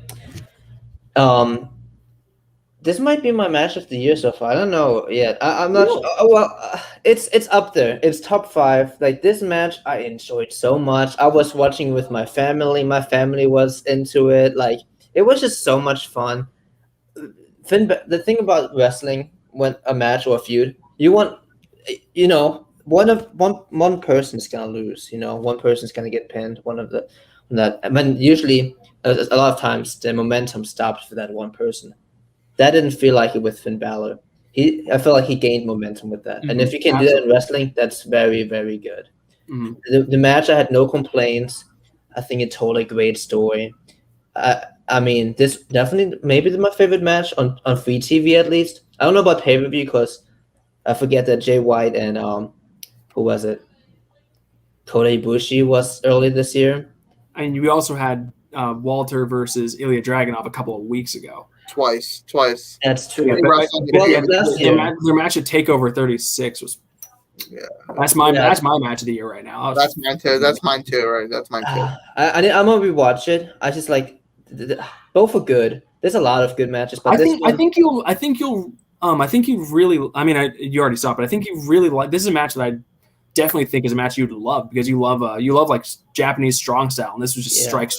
This might be my match of the year so far. I don't know yet. I'm not sure. Well, it's up there. It's top 5. Like, this match, I enjoyed so much. I was watching with my family. My family was into it. Like, it was just so much fun. The thing about wrestling, when a match or a feud, you want, one person's gonna lose. One person's gonna get pinned. Usually, a lot of times, the momentum stops for that one person. That didn't feel like it with Finn Balor. I felt like he gained momentum with that. And if you can do that in wrestling, that's very, very good. The match, I had no complaints. I think it told a great story. I mean, this definitely maybe my favorite match on free TV at least. I don't know about pay-per-view because I forget that Jay White and who was it? Kota Ibushi was early this year. And we also had Walter versus Ilya Dragunov a couple of weeks ago. Twice. That's true. Their match at TakeOver 36 was. Yeah, that's my match of the year right now. That's mine too. That's mine too. Right, that's mine too. I'm gonna rewatch it. I just like both are good. There's a lot of good matches, but I think you really. I mean, you already saw it, but I think you really like. This is a match that I definitely think is a match you'd love because you love like Japanese strong style, and this was just strike.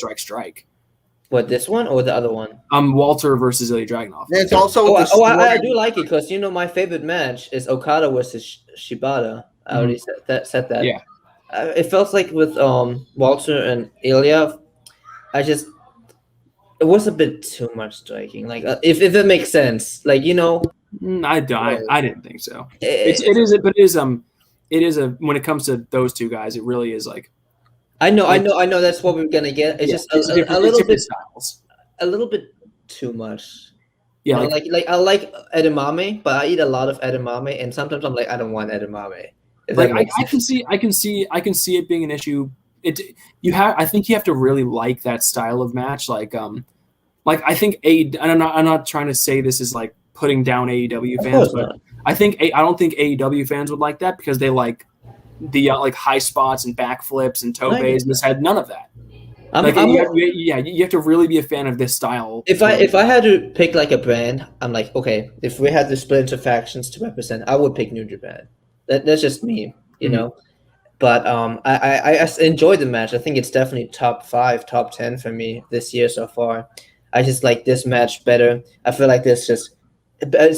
What, this one or the other one? Walter versus Ilya Dragunov. Yeah, it's also I do like it because my favorite match is Okada versus Shibata. I already said that. Yeah. It felt like with Walter and Ilya, it was a bit too much striking. Like if it makes sense, like I didn't think so. It is when it comes to those two guys, it really is like. I know. That's what we're gonna get. It's just a little bit styles. A little bit too much. Yeah, like I like edamame, but I eat a lot of edamame, and sometimes I'm like, I don't want edamame. Like I can see it being an issue. I think you have to really like that style of match. Like I think I'm not trying to say this is like putting down AEW fans, but I don't think AEW fans would like that because they like the like high spots and backflips and toe bays, and this had none of that. You have to really be a fan of this style. If I had to pick like a brand, I'm like, okay, if we had to split into factions to represent, I would pick New Japan. That's just me, know. But I enjoyed the match. I think it's definitely top 5, top 10 for me this year so far. I just like this match better. I feel like it's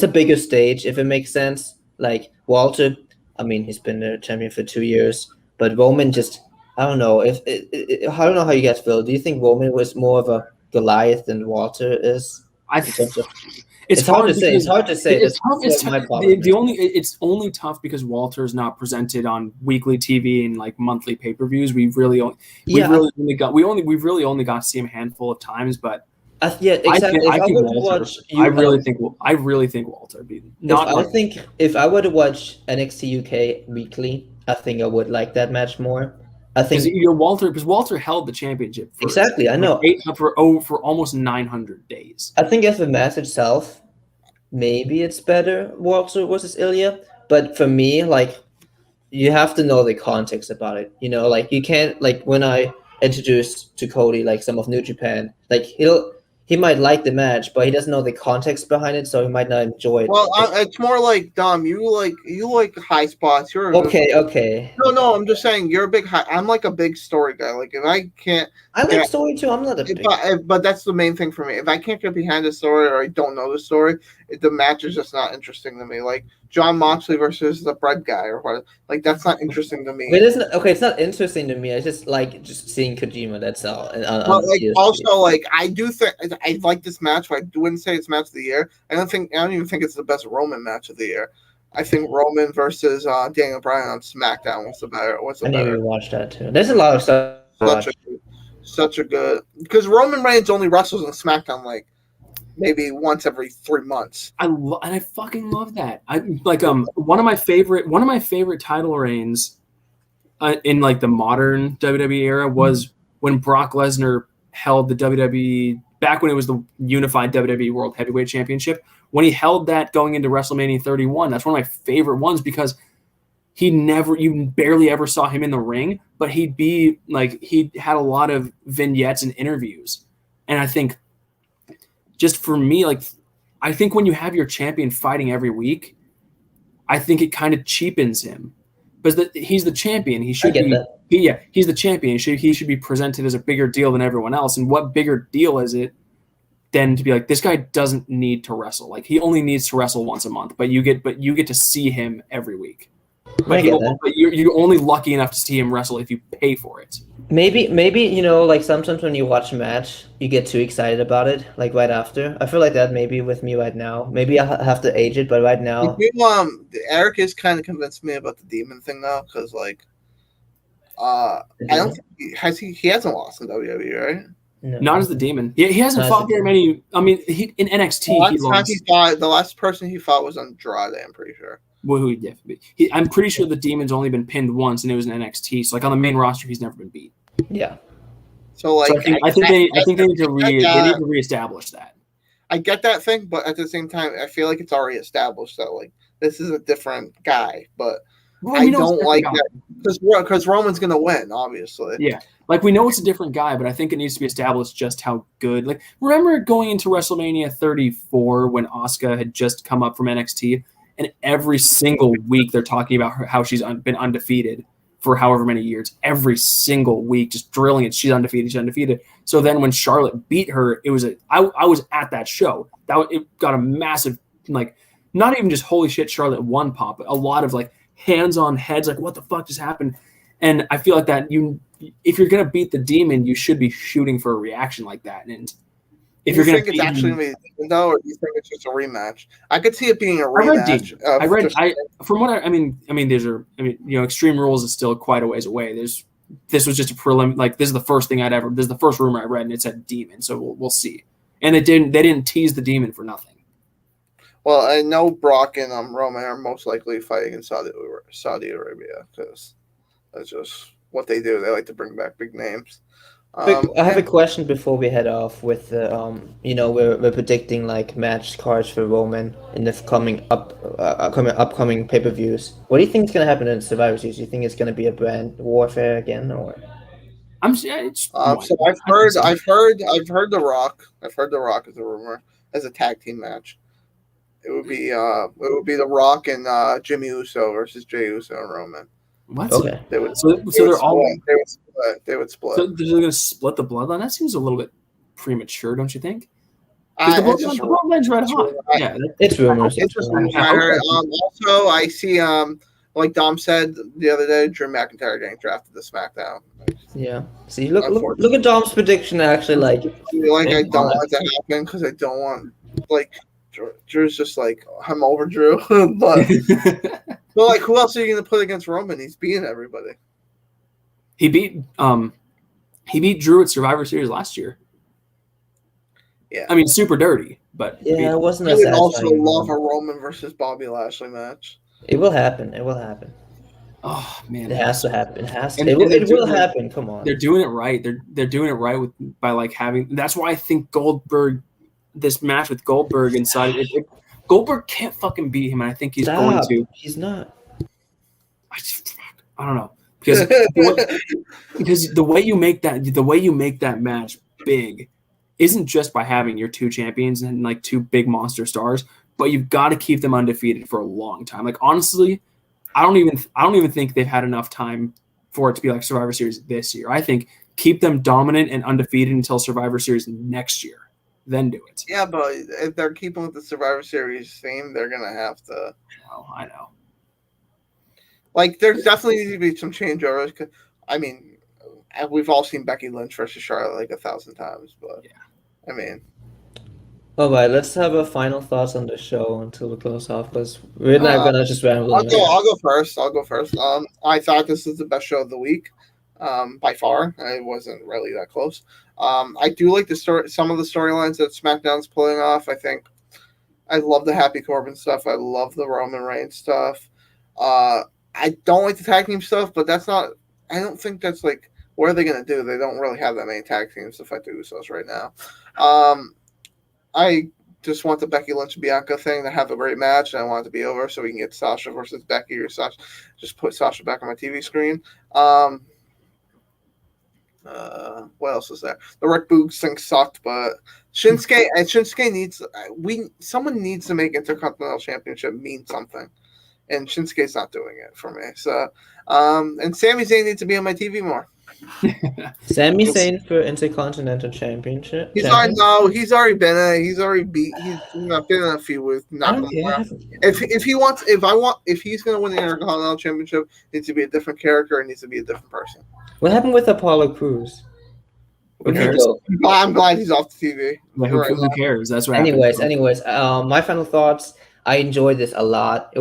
a bigger stage, if it makes sense. Like Walter, I mean, he's been the champion for 2 years, but Roman just, I don't know. I don't know how you guys feel. Do you think Roman was more of a Goliath than Walter is? It's hard to say. It's hard to say. It's only tough because Walter's not presented on weekly TV and like monthly pay-per-views. We've really only got to see him a handful of times, but. Exactly. I really think Walter. If I were to watch NXT UK weekly, I think I would like that match more. I think because Walter held the championship. Exactly, I know for almost 900 days. I think as the match itself, maybe it's better Walter versus Ilya, but for me, like you have to know the context about it. Like you can't when I introduced to Cody like some of New Japan, like he might like the match, but he doesn't know the context behind it, so he might not enjoy it. Well, it's more like Dom. You like high spots. You're okay. No, I'm just saying you're a big high. I'm like a big story guy. Like if I can't, I like story too. I'm not a big. But that's the main thing for me. If I can't get behind the story or I don't know the story, the match is just not interesting to me. Like John Moxley versus the bread guy or what? Like that's not interesting to me. It's not interesting to me. I just like seeing Kojima. That's all. I do think I like this match, but I wouldn't say it's match of the year. I don't even think it's the best Roman match of the year. I think Roman versus Daniel Bryan on SmackDown was the better. I need to watch that too. There's a lot of stuff. Such a good because Roman Reigns only wrestles on SmackDown like maybe once every 3 months. And I fucking love that. I like one of my favorite title reigns in like the modern WWE era was when Brock Lesnar held the WWE back when it was the unified WWE World Heavyweight Championship. When he held that going into WrestleMania 31, that's one of my favorite ones because you barely ever saw him in the ring, but he had a lot of vignettes and interviews. And I think just for me, like, I think when you have your champion fighting every week, I think it kind of cheapens him because he's the champion. He should be. He's the champion. He should be presented as a bigger deal than everyone else. And what bigger deal is it than to be like, this guy doesn't need to wrestle. Like, he only needs to wrestle once a month, but you get to see him every week. But you're only lucky enough to see him wrestle if you pay for it. Maybe like sometimes when you watch a match, you get too excited about it, like right after. I feel like that maybe with me right now. Maybe I have to age it, but right now. Eric is kind of convinced me about the demon thing now because like, I don't think he hasn't lost in WWE, right? No. Not as the demon. He hasn't fought very many. I mean, in NXT, he lost. The last person he fought was Andrade, I'm pretty sure. Well, I'm pretty sure the demon's only been pinned once, and it was in NXT. So, like on the main roster, he's never been beat. Yeah. So, like, I think they need to reestablish that. I get that thing, but at the same time, I feel like it's already established that like this is a different guy. But I don't like that because Roman's gonna win, obviously. Yeah, like we know it's a different guy, but I think it needs to be established just how good. Like, remember going into WrestleMania 34 when Asuka had just come up from NXT, and every single week they're talking about how she's been undefeated for however many years. Every single week, just drilling it. She's undefeated. So then when Charlotte beat her, it was I was at that show. It got a massive, like, not even just holy shit Charlotte won pop, but a lot of like hands on heads, like what the fuck just happened? And I feel like that if you're gonna beat the demon, you should be shooting for a reaction like that. And if you're think it's actually gonna be a demon though, or do you think it's just a rematch? I could see it being a rematch. Extreme Rules is still quite a ways away. This was just a prelim. Like, this is the first rumor I read, and it said demon. So we'll see. And they didn't tease the demon for nothing. Well, I know Brock and Roman are most likely fighting in Saudi Arabia because that's just what they do. They like to bring back big names. I have a question before we head off with the we're predicting like match cards for Roman in the upcoming pay-per-views. What do you think is going to happen in Survivor Series? Do you think it's going to be a brand warfare again, or? So I've heard The Rock. I've heard The Rock as a rumor as a tag team match. It would be The Rock and Jimmy Uso versus Jey Uso and Roman. What? Okay. They would split. split. So they're going to split the bloodline? That seems a little bit premature, don't you think? The bloodline's red hot. Yeah, it's rumors. Also, I see, like Dom said the other day, Drew McIntyre getting drafted to SmackDown. Yeah. See, look at Dom's prediction. Actually, I don't want that to happen because I don't want Drew's just like, I'm over Drew, but like, who else are you going to put against Roman? He's beating everybody. He beat Drew at Survivor Series last year. Yeah, I mean, super dirty, but it wasn't. I would also love a Roman versus Bobby Lashley match. It will happen. Oh man, it has to happen. It will happen. Come on, they're doing it right. They're doing it right by like having. That's why I think Goldberg. This match with Goldberg inside Goldberg can't fucking beat him, and I think he's going to. He's not. I don't know because the way you make that match big isn't just by having your two champions and like two big monster stars, but you've got to keep them undefeated for a long time. Like, honestly, I don't even think they've had enough time for it to be like Survivor Series this year. I think keep them dominant and undefeated until Survivor Series next year. Then do it. Yeah, but if they're keeping with the Survivor Series theme, they're gonna have to. I know. Like, there's definitely needs to be some changeovers. I mean, we've all seen Becky Lynch versus Charlotte like 1,000 times, but yeah. I mean. All right, let's have a final thoughts on the show until we close off, because we're not gonna just ramble. I'll go first. I thought this was the best show of the week, by far. It wasn't really that close. I do like some of the storylines that SmackDown's pulling off. I love the Happy Corbin stuff. I love the Roman Reigns stuff. I don't like the tag team stuff, but that's not. I don't think that's like. What are they going to do? They don't really have that many tag teams to fight the Usos right now. I just want the Becky Lynch Bianca thing to have a great match, and I want it to be over so we can get Sasha versus Becky or Sasha. Just put Sasha back on my TV screen. What else is there? The Rick Boogs thing sucked, but Shinsuke needs someone needs to make Intercontinental Championship mean something, and Shinsuke's not doing it for me. So, and Sami Zayn needs to be on my TV more. Sami Zayn for Intercontinental Championship. He's already been in it. He's not been in a few with if he's gonna win the Intercontinental Championship, it needs to be a different character, it needs to be a different person. What happened with Apollo Crews? Who cares? I'm glad he's off the TV. Who cares? That's what anyways, my final thoughts. I enjoyed this a lot. I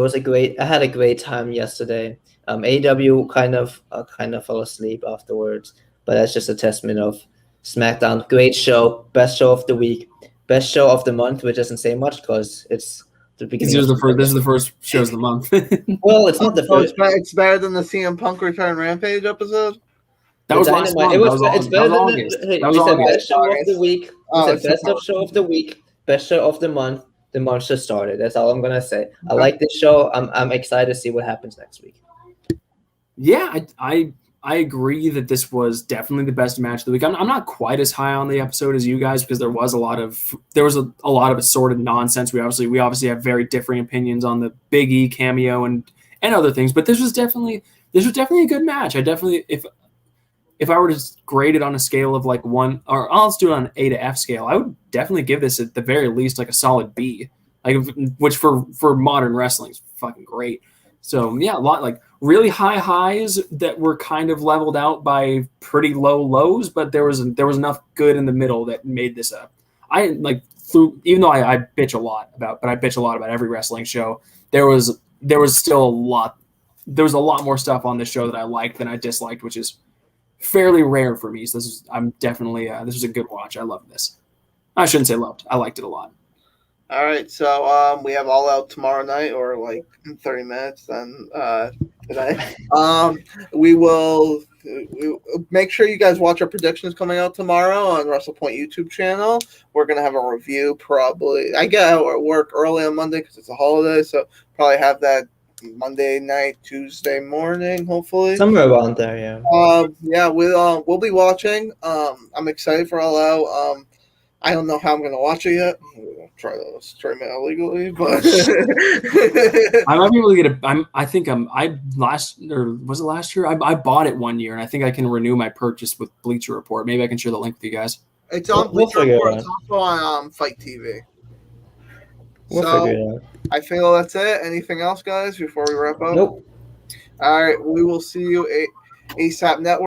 had a great time yesterday. AEW kind of fell asleep afterwards, but that's just a testament of SmackDown. Great show, best show of the week, best show of the month, which doesn't say much because it's the beginning. This is the first show of the month. Well, it's not the first. It's better than the CM Punk Return Rampage episode. That was last month. It's better than we said best show of the week. We said best of show of the week, best show of the month. The month just started. That's all I'm gonna say. Okay. I like this show. I'm excited to see what happens next week. Yeah, I agree that this was definitely the best match of the week. I'm not quite as high on the episode as you guys because there was a lot of assorted nonsense. We obviously have very differing opinions on the Big E cameo and other things, but this was definitely a good match. I definitely if I were to grade it on a scale of like 1, or let's do it on an A to F scale, I would definitely give this at the very least like a solid B, which for modern wrestling is fucking great. So yeah, a lot like really high highs that were kind of leveled out by pretty low lows, but there was enough good in the middle that made this up. Even though I bitch a lot about every wrestling show, there was still a lot. There was a lot more stuff on this show that I liked than I disliked, which is fairly rare for me. So this was a good watch. I loved this. I shouldn't say loved. I liked it a lot. All right, so we have All Out tomorrow night, or like in 30 minutes. Then today, we will make sure you guys watch our predictions coming out tomorrow on WrestlePoint YouTube channel. We're gonna have a review probably. I get out at work early on Monday because it's a holiday, so probably have that Monday night, Tuesday morning, hopefully. Somewhere around there, yeah. Yeah, we'll be watching. I'm excited for All Out. I don't know how I'm going to watch it yet. We'll try to stream it illegally, but I might be able to get it. Was it last year? I bought it one year, and I think I can renew my purchase with Bleacher Report. Maybe I can share the link with you guys. It's on Bleacher Report. It's also on Fight TV. We'll figure it out. I feel that's it. Anything else, guys, before we wrap up? Nope. All right. We will see you ASAP Network.